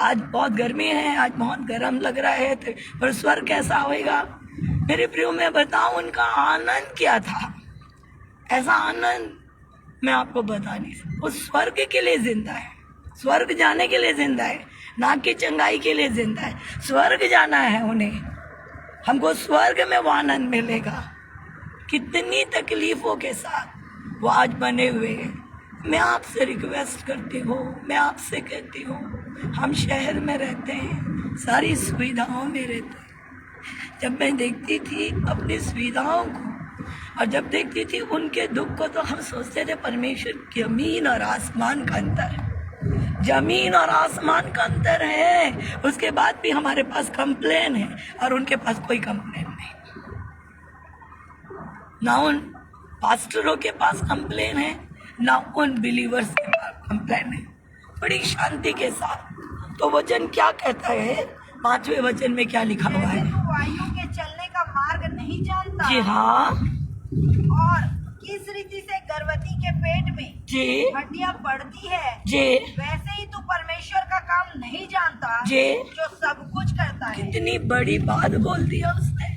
आज बहुत गर्मी है, आज बहुत गर्म लग रहा है, पर स्वर्ग कैसा होएगा? मेरे प्रियो, मैं बताऊं उनका आनंद क्या था। ऐसा आनंद मैं आपको बता नहीं सकता। वो स्वर्ग के लिए जिंदा है, स्वर्ग जाने के लिए जिंदा है, ना कि चंगाई के लिए जिंदा है। स्वर्ग जाना है उन्हें, हमको स्वर्ग में वो आनंद मिलेगा। कितनी तकलीफों के साथ वो आज बने हुए हैं। मैं आपसे रिक्वेस्ट करती हूँ, मैं आपसे कहती हूँ, हम शहर में रहते हैं, सारी सुविधाओं में रहते हैं। जब मैं देखती थी अपनी सुविधाओं को और जब देखती थी उनके दुख को, तो हम सोचते थे परमेश्वर, जमीन और आसमान का अंतर है, जमीन और आसमान का अंतर है। उसके बाद भी हमारे पास कंप्लेन है और उनके पास कोई कंप्लेन नहीं। ना उन पास्टरों के पास कंप्लेन है, ना उन बिलीवर्स के पास कंप्लेन है, बड़ी शांति के साथ। तो वचन क्या कहता है? 5वें वचन में क्या लिखा हुआ है? तो वायु के चलने का मार्ग नहीं जानता। जी हाँ। और किस रीति से गर्भवती के पेट में जी हड्डियां बढ़ती है, जी, वैसे ही तू परमेश्वर का काम नहीं जानता जी, जो सब कुछ करता है। कितनी बड़ी बात बोल दिया उसने।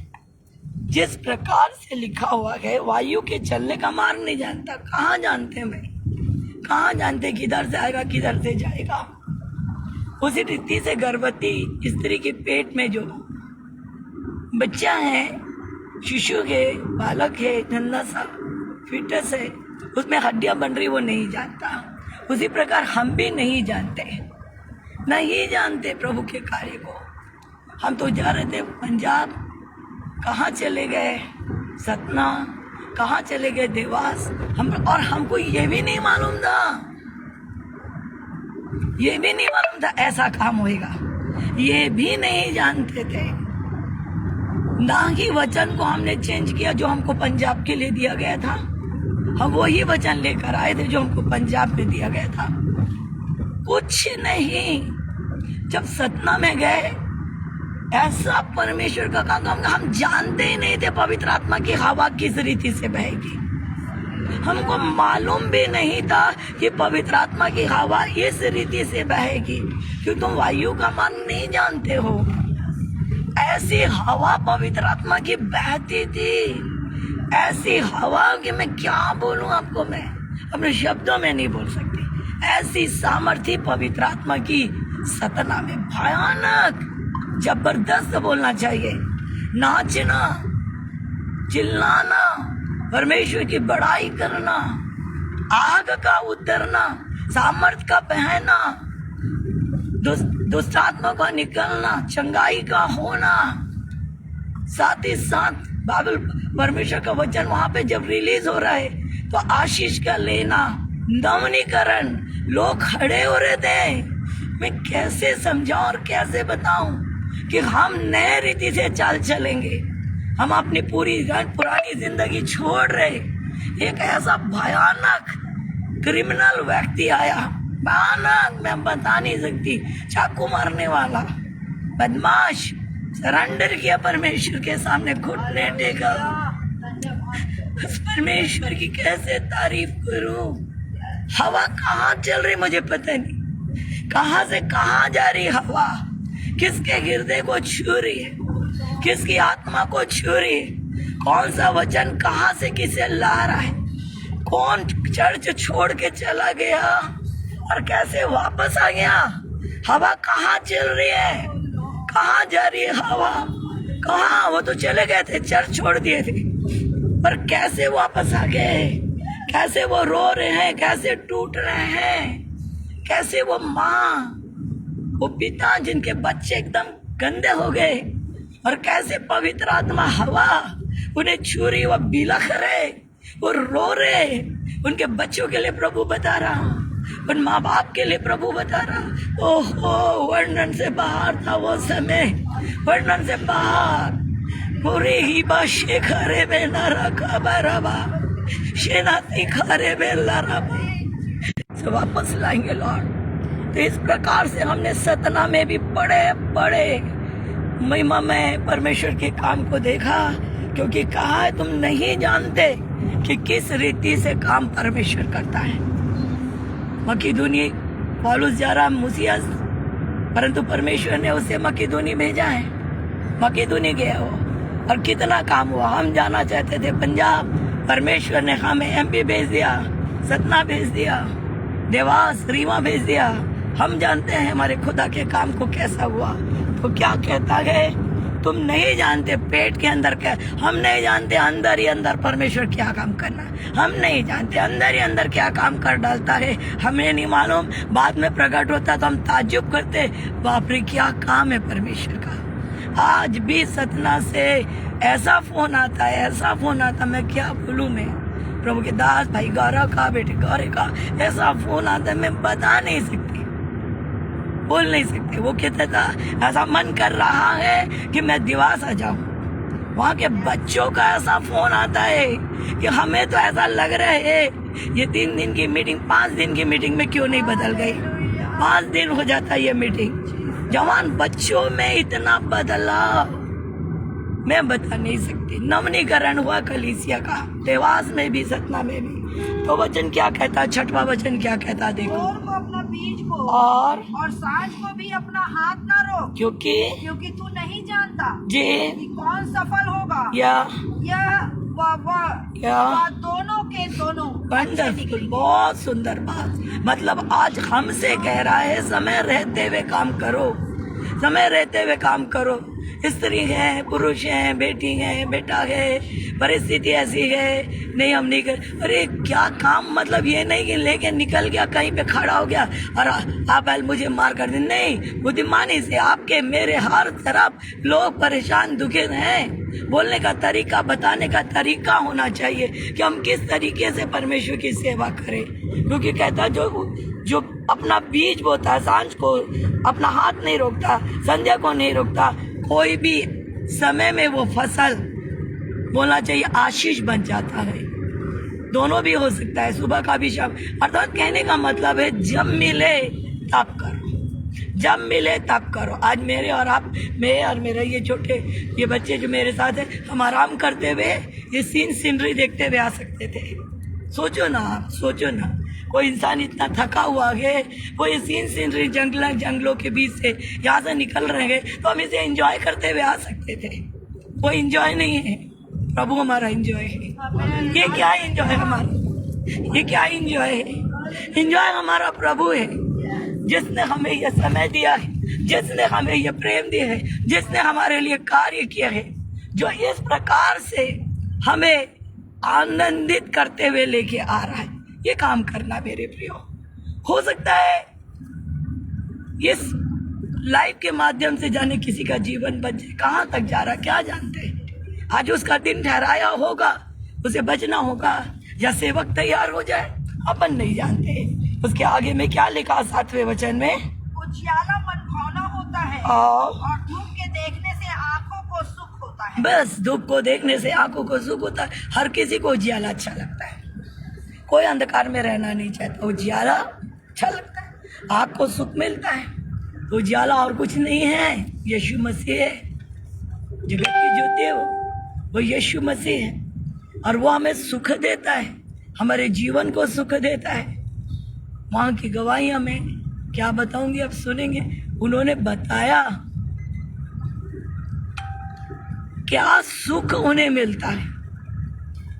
जिस प्रकार से लिखा हुआ है, वायु के चलने का मार्ग नहीं जानता। कहाँ जानते हैं भाई? कहाँ जानते किधर से आएगा किधर से जाएगा? उसी रीति से गर्भवती स्त्री के पेट में जो बच्चा है, शिशु है, बालक है, नन्हा सा फीटस है, उसमें हड्डियां बन रही, वो नहीं जानता। उसी प्रकार हम भी नहीं जानते, नहीं जानते प्रभु के कार्य को। हम तो जा रहे थे पंजाब, कहाँ चले गए सतना, कहाँ चले गए देवास, और हमको ये भी नहीं मालूम था, ये भी नहीं मालूम था ऐसा काम होएगा, ये भी नहीं जानते थे। ना ही वचन को हमने चेंज किया जो हमको पंजाब के लिए दिया गया था, हम वही वचन लेकर आए थे जो हमको पंजाब में दिया गया था। कुछ नहीं। जब सतना में गए, ऐसा परमेश्वर का काम, हम जानते ही नहीं थे पवित्र आत्मा की हवा किस रीति से बहेगी। हमको मालूम भी नहीं था कि पवित्र आत्मा की हवा इस रीति से बहेगी, क्योंकि तुम वायु का मार्ग नहीं जानते हो। ऐसी हवा पवित्र आत्मा की बहती थी, ऐसी हवा कि मैं क्या बोलूं आपको, मैं अपने शब्दों में नहीं बोल सकती। ऐसी सामर्थ्य पवित्र आत्मा की सतना में, भयानक, जबरदस्त बोलना चाहिए, नाचना, चिल्लाना, परमेश्वर की बड़ाई करना, आग का उतरना, सामर्थ का बहना, दुष्ट आत्मा का निकलना, चंगाई का होना, साथ ही साथ बाइबल परमेश्वर का वचन वहां पे जब रिलीज हो रहा है तो आशीष का लेना, नवनीकरण, लोग खड़े हो रहे थे। मैं कैसे समझाऊं और कैसे बताऊं कि हम नए रीति से चाल चलेंगे। हम अपनी पुरानी जिंदगी छोड़ रहे। एक ऐसा भयानक क्रिमिनल व्यक्ति आया, भयानक, मैं बता नहीं सकती, चाकू मारने वाला बदमाश, सरेंडर किया परमेश्वर के सामने, घुटने टेका। उस परमेश्वर की कैसे तारीफ करूं? हवा कहाँ चल रही मुझे पता नहीं, कहाँ से कहाँ जा रही हवा, किसके हृदय को छू रही है, किसकी आत्मा को छू रही है, कौन सा वचन कहाँ से किसे ला रहा है, कौन चर्च छोड़ के चला गया और कैसे वापस आ गया। हवा कहाँ चल रही है, कहाँ जा रही है हवा, कहाँ? वो तो चले गए थे, चर्च छोड़ दिए थे, पर कैसे वापस आ गए, कैसे वो रो रहे हैं, कैसे टूट रहे हैं, कैसे वो माँ, वो पिता जिनके बच्चे एकदम गंदे हो गए, और कैसे पवित्र आत्मा हवा उन्हें छू रही, वो बिलख रहे, वो रो रहे, उनके बच्चों के लिए प्रभु बता रहा, उन माँ बाप के लिए प्रभु बता रहा। ओहो, वर्णन से बाहर था वो समय, वर्णन से बाहर। पूरे ही बाशे खरे में न रखा बराबा, शेनाती खरे में लराबा। सब वापस लाएंगे लॉर्ड, तो इस प्रकार से हमने सतना में भी बड़े बड़े महिमा में परमेश्वर के काम को देखा, क्योंकि कहा है तुम नहीं जानते कि किस रीति से काम परमेश्वर करता है। मकीदुनी पौलुस जा रहा मुसियस, परंतु परमेश्वर ने उसे मकीदुनी भेजा है। मकीदुनी गया वो, और कितना काम हुआ। हम जाना चाहते थे पंजाब, परमेश्वर ने हमें एमपी भेज दिया, सतना भेज दिया, देवास रीवा भेज दिया। हम जानते हैं हमारे खुदा के काम को कैसा हुआ। तो क्या कहता है, तुम नहीं जानते पेट के अंदर क्या, हम नहीं जानते अंदर ही अंदर परमेश्वर क्या काम करना, हम नहीं जानते अंदर ही अंदर क्या काम कर डालता है, हमें नहीं मालूम। बाद में प्रकट होता तो हम ताज्जुब करते, बाप रे क्या काम है परमेश्वर का। आज भी सतना से ऐसा फोन आता है, ऐसा फोन आता, मैं क्या बोलूं, मैं प्रभु के दास भाई गौरव का, बेटे गौरव का ऐसा फोन आता है, मैं बता नहीं सकती, बोल नहीं सकते। वो कहता था ऐसा मन कर रहा है कि मैं दिवास आ जाऊं। वहाँ के बच्चों का ऐसा फोन आता है कि हमें तो ऐसा लग रहा है ये 3 दिन की मीटिंग 5 दिन की मीटिंग में क्यों नहीं बदल गई। 5 दिन हो जाता है ये मीटिंग। जवान बच्चों में इतना बदलाव मैं बता नहीं सकती। नवनीकरण हुआ कलीसिया का, देवास में भी सतना में भी। तो वचन क्या कहता, 6वां वचन क्या कहता, देखो, भोर को अपना बीज को और सांझ को भी अपना हाथ ना रोक, क्योंकि तू नहीं जानता जी कि कौन सफल होगा या वह दोनों के दोनों। वंडरफुल, बहुत सुंदर बात। मतलब आज हमसे कह रहा है समय रहते हुए काम करो, समय रहते हुए काम करो। स्त्री है, पुरुष है, बेटी है, बेटा है, परिस्थिति ऐसी है, नहीं हम नहीं कर, अरे क्या काम, मतलब ये नहीं कि लेके निकल गया कहीं पे खड़ा हो गया और आप मुझे मार कर दे, नहीं। बुद्धिमानी से आपके मेरे हर तरफ लोग परेशान दुखी हैं। बोलने का तरीका, बताने का तरीका होना चाहिए कि हम किस तरीके से परमेश्वर की सेवा करें। क्योंकि कहता जो अपना बीज बोता है सांझ को अपना हाथ नहीं रोकता, संध्या को नहीं रोकता, कोई भी समय में वो फसल बोलना चाहिए आशीष बन जाता है। दोनों भी हो सकता है, सुबह का भी शाम। अर्थात कहने का मतलब है जब मिले तब करो, जब मिले तब करो। आज मेरे और आप, मैं और मेरा ये छोटे ये बच्चे जो मेरे साथ है, हम आराम करते हुए ये सीनरी देखते हुए आ सकते थे। सोचो ना आप, सोचो ना, कोई इंसान इतना थका हुआ है, वो ये सीनरी जंगलों के बीच से यहाँ से निकल रहे हैं, तो हम इसे एंजॉय करते हुए आ सकते थे। वो एंजॉय नहीं है, प्रभु हमारा एंजॉय है। ये क्या एंजॉय है हमारा, ये क्या एंजॉय है? एंजॉय हमारा प्रभु है, जिसने हमें ये समय दिया है, जिसने हमें ये प्रेम दिया है, जिसने हमारे लिए कार्य किया है, जो इस प्रकार से हमें आनंदित करते हुए लेके आ रहा है। ये काम करना मेरे प्रियो, हो सकता है इस लाइव के माध्यम से जाने किसी का जीवन बच जाए। कहाँ तक जा रहा क्या जानते हैं। आज उसका दिन ठहराया होगा, उसे बचना होगा, या सेवक तैयार हो जाए, अपन नहीं जानते। उसके आगे में क्या लिखा 7वें वचन में, उजियाला मनभावना होता है और धूप के देखने से आंखों को सुख होता है। बस धूप को देखने से आंखों को सुख होता है। हर किसी को उजियाला अच्छा लगता है, कोई अंधकार में रहना नहीं चाहता। उजियाला अच्छा लगता है, आँख को सुख मिलता है। उजियाला और कुछ नहीं है, यीशु मसीह है। जगत की ज्योति है वो यीशु मसीह है, और वो हमें सुख देता है, हमारे जीवन को सुख देता है। वहाँ की गवाहियाँ में क्या बताऊंगी, अब सुनेंगे। उन्होंने बताया क्या सुख उन्हें मिलता है।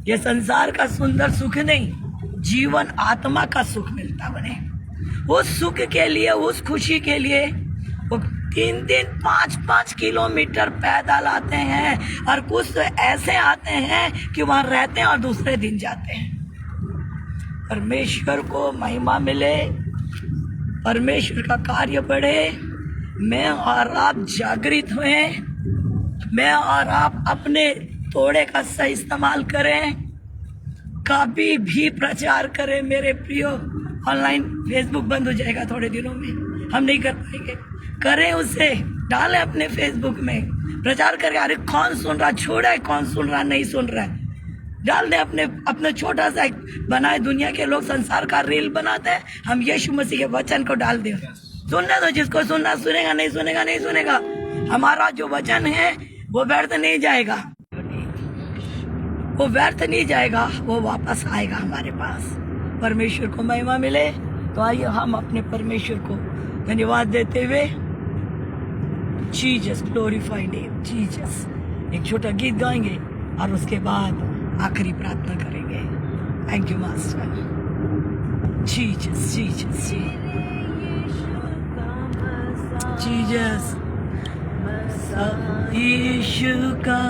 यह संसार का सुंदर सुख नहीं, जीवन आत्मा का सुख मिलता उन्हें। वो सुख के लिए, उस खुशी के लिए वो 3-3, 5-5 किलोमीटर पैदल आते हैं, और कुछ तो ऐसे आते हैं कि वहां रहते हैं और दूसरे दिन जाते हैं। परमेश्वर को महिमा मिले, परमेश्वर का कार्य बढ़े, मैं और आप जागृत हुए, मैं और आप अपने थोड़े का सही इस्तेमाल करें, कभी भी प्रचार करें मेरे प्रियो। ऑनलाइन फेसबुक बंद हो जाएगा थोड़े दिनों में, हम नहीं कर पाएंगे। करें उसे, डालें अपने फेसबुक में, प्रचार करें। अरे कौन सुन रहा, छोड़ा है, कौन सुन रहा नहीं सुन रहा है, डाल दे। अपने अपने छोटा सा एक बनाए, दुनिया के लोग संसार का रील बनाते हैं, हम यीशु मसीह के वचन को डाल दे। सुनने दो, जिसको सुनना सुनेगा, नहीं सुनेगा नहीं सुनेगा। हमारा जो वचन है वो व्यर्थ नहीं जाएगा, वो व्यर्थ नहीं जाएगा, वो वापस आएगा हमारे पास। परमेश्वर को महिमा मिले। तो आइए हम अपने परमेश्वर को धन्यवाद देते हुए जीसस ग्लोरीफाई नेम जीसस एक छोटा गीत गाएंगे और उसके बाद आखिरी प्रार्थना करेंगे। Thank you master. Jesus Jesus Jesus यीशु का,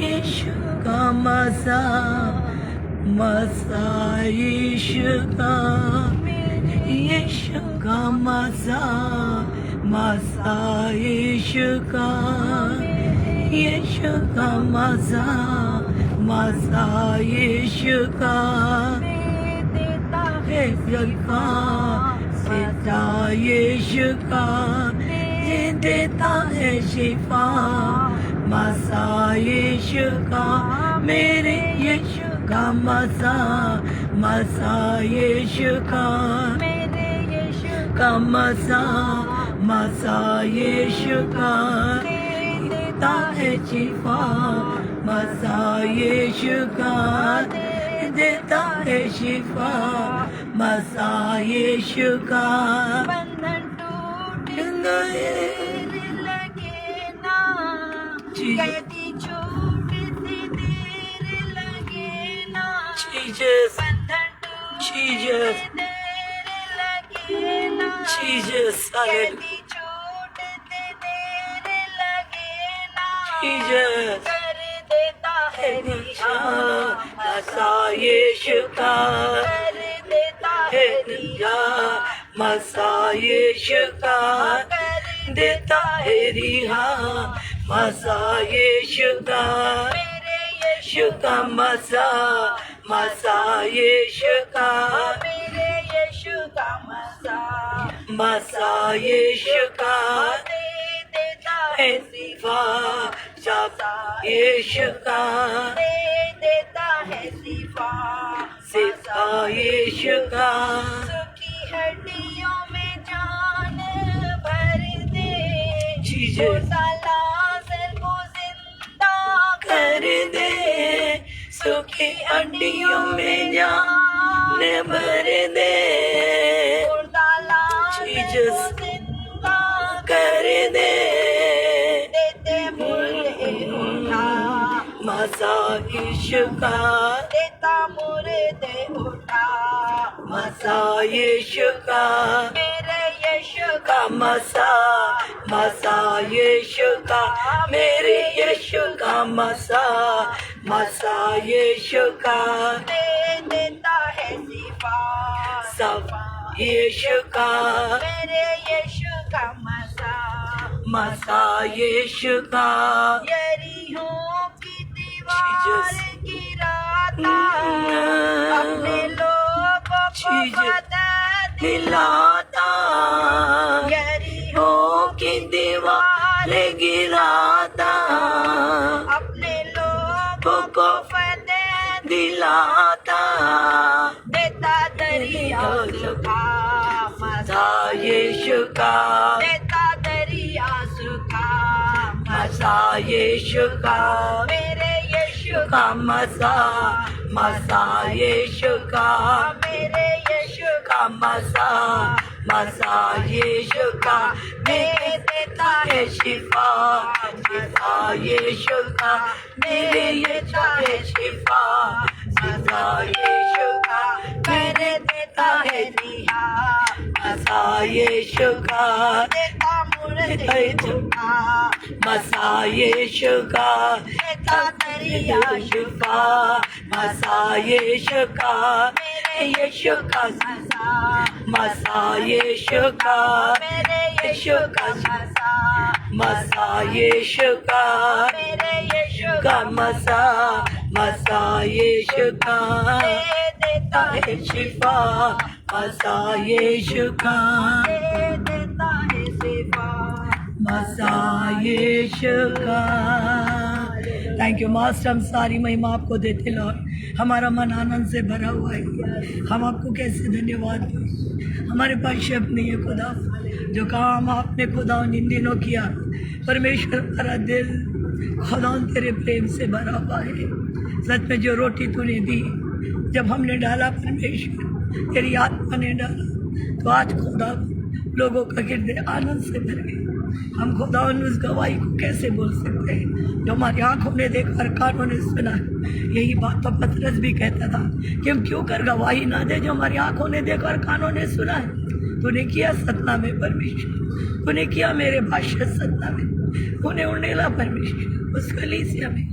यीशु का मज़ा, मज़ा यीशु का, यीशु का मज़ा, मज़ा यीशु का, यीशु का मज़ा, मज़ा यीशु का देता है शिफा, देता यीशु का देता है शिफा, मज़ा यीशु का, मेरे यीशु का मज़ा, मज़ा यीशु का, मेरे यीशु का मज़ा, मज़ा यीशु का देता है शिफा, मज़ा यीशु का देता है शिफा, मज़ा यीशु का। बंधन टूट गए लगे ना, कैदी छूट सी देर लगे ना, बंधन टूट देर लगे ना, कैदी छूट देर लगे ना, कर देता है रिहा, मज़ा यीशु का कर देता है रिहा, मज़ा यीशु का कर देता है रिहा, मज़ा यीशु का, मेरे यीशु का मज़ा, मज़ा यीशु का, मेरे यीशु का मज़ा, मज़ा यीशु का दे देता है शिफा, मज़ा यीशु का दे देता है शिफा, शिफा यीशु का। सुखी हड्डियों में जान भर दे, लाज़र को जिंदा कर दे, सुखी हड्डियों में जान भर दे, लाज़र को जिंदा कर दे, देते मुर्दे उठा, मज़ा यीशु का देता मुर्दे उठा, मज़ा यीशु का, मेरे यीशु का मज़ा, मज़ा यीशु का, मेरे यीशु का मज़ा, मज़ा यीशु का दे देता है शिफा, शिफा यीशु का, मेरे यीशु का मज़ा, मज़ा यीशु का। यरीहो की दीवार गिराता, अपने लोगों को पता दिलाता, यरीहो की दीवार गिराता, अपने लोगों को फतेह दिलाता, देता दरिया सुखा, मज़ा यीशु का देता दरिया सुखा, मज़ा यीशु का, मेरे यीशु का मज़ा, मज़ा यीशु का, मेरे यीशु का मज़ा, मज़ा यीशु का दे देता है शिफा, शिफा यीशु का, मेरे यीशु है शिफा, मज़ा यीशु का मेरे देता है रिहा, मज़ा यीशु का देता मुर्दे उठा, मज़ा यीशु का देता दरिया शिफा, मज़ा यीशु का मेरे यीशु का मज़ा, मज़ा यीशु का मेरे यीशु का मज़ा, मज़ा यीशु का मेरे यीशु का मज़ा, मज़ा यीशु का दे देता है शिफा, मज़ा यीशु का दे देता है शिफा, मज़ा यीशु का। थैंक यू मास्टर, हम सारी महिमा आपको देते लॉर्ड। हमारा मन आनंद से भरा हुआ है, हम आपको कैसे धन्यवाद दें। हमारे पास शब्द नहीं है खुदा, जो काम आपने खुदा इन दिनों किया। परमेश्वर हमारा दिल खुदा तेरे प्रेम से भरा हुआ है। सच में जो रोटी तूने दी जब हमने डाला, परमेश्वर तेरी आत्मा ने डाला, तो आज खुदा लोगों का हृदय आनंद से भर गए। हम खुदा उस गवाही को कैसे बोल सकते हैं जो हमारी आंखों ने देखा और कानों ने सुना। यही बात तो पतरस भी कहता था कि हम क्यों कर गवाही ना दे जो हमारी आंखों ने देखा और कानों ने सुना है। तूने किया सतना में परमेश्वर, तूने किया मेरे भाष्य सतना में, तूने उड़ेला परमेश्वर उस कलीसिया में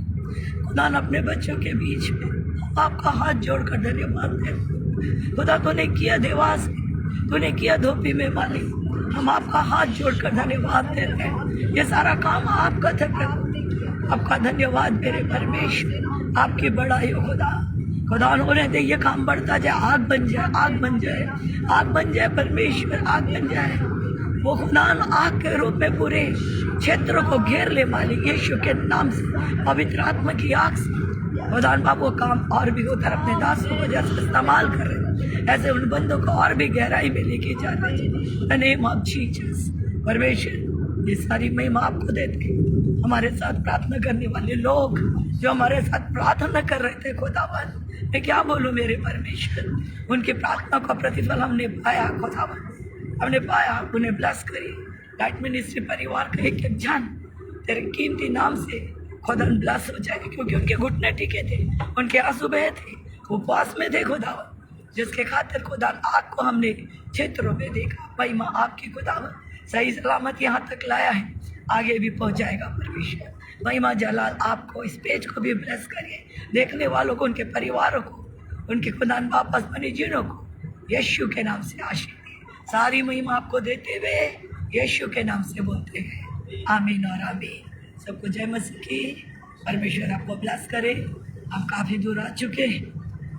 खुदा अपने बच्चों के बीच में। आपका हाथ जोड़कर धन्यवाद दें खुदा। तूने किया देवास में, तूने किया धोबी में मालिक, हम आपका हाथ जोड़कर धन्यवाद देते हैं। ये सारा काम आपका था प्रभु, आपका धन्यवाद मेरे परमेश्वर। आपकी बड़ाई हो खुदा। खुदा होने दे ये काम बढ़ता जाए, आग बन जाए, आग बन जाए, आग बन जाए परमेश्वर, आग बन जाए। वो खुदा आग के रूप में पूरे क्षेत्रों को घेर ले मालिक, यीशु के नाम से, पवित्र आत्मा की आग से। खुदा बाप वो काम और भी उधर अपने दासों को जैसे इस्तेमाल कर रहे, ऐसे उन बंदों को और भी गहराई में लेके जा रहे। नेम ऑफ जीसस परमेश्वर, ये सारी महिमा आपको देते हैं। हमारे साथ प्रार्थना करने वाले लोग जो हमारे साथ प्रार्थना कर रहे थे खुदावन, मैं क्या बोलूँ मेरे परमेश्वर, उनकी प्रार्थना का प्रतिफल हमने पाया खुदावन, हमने पाया। उन्हें ब्लेस करिए। लाइट मिनिस्ट्री परिवार का एक एक जन तेरे कीमती नाम से खुदा ब्लेस हो जाए, क्योंकि उनके घुटने टिके थे, उनके आंसू बहे थे, उपवास में थे खुदावन, जिसके खातिर खुदा आग को हमने क्षेत्रों में देखा। महिमा आपकी खुदावन, सही सलामत यहाँ तक लाया है, आगे भी पहुँचाएगा परमेश्वर। महिमा जलाल आपको, इस पेज को भी ब्लेस करिए, देखने वालों को, उनके परिवारों को, उनके खुदा वापस बने जीनों को यीशु के नाम से आशीष दिए। सारी महिमा आपको देते हुए यीशु के नाम से बोलते हैं आमीन और आमीन। सबको जय मसीह की। परमेश्वर आपको ब्लेस करे। हम काफ़ी दूर आ चुके हैं,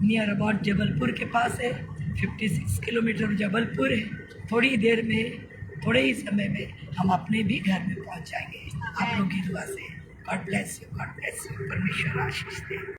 नियर अबाउट जबलपुर के पास है, 56 किलोमीटर जबलपुर है। थोड़ी देर में, थोड़े ही समय में हम अपने भी घर में पहुंच जाएंगे आप लोग की दुआ से। God bless you, God bless you. परमेश्वर आशीष दे।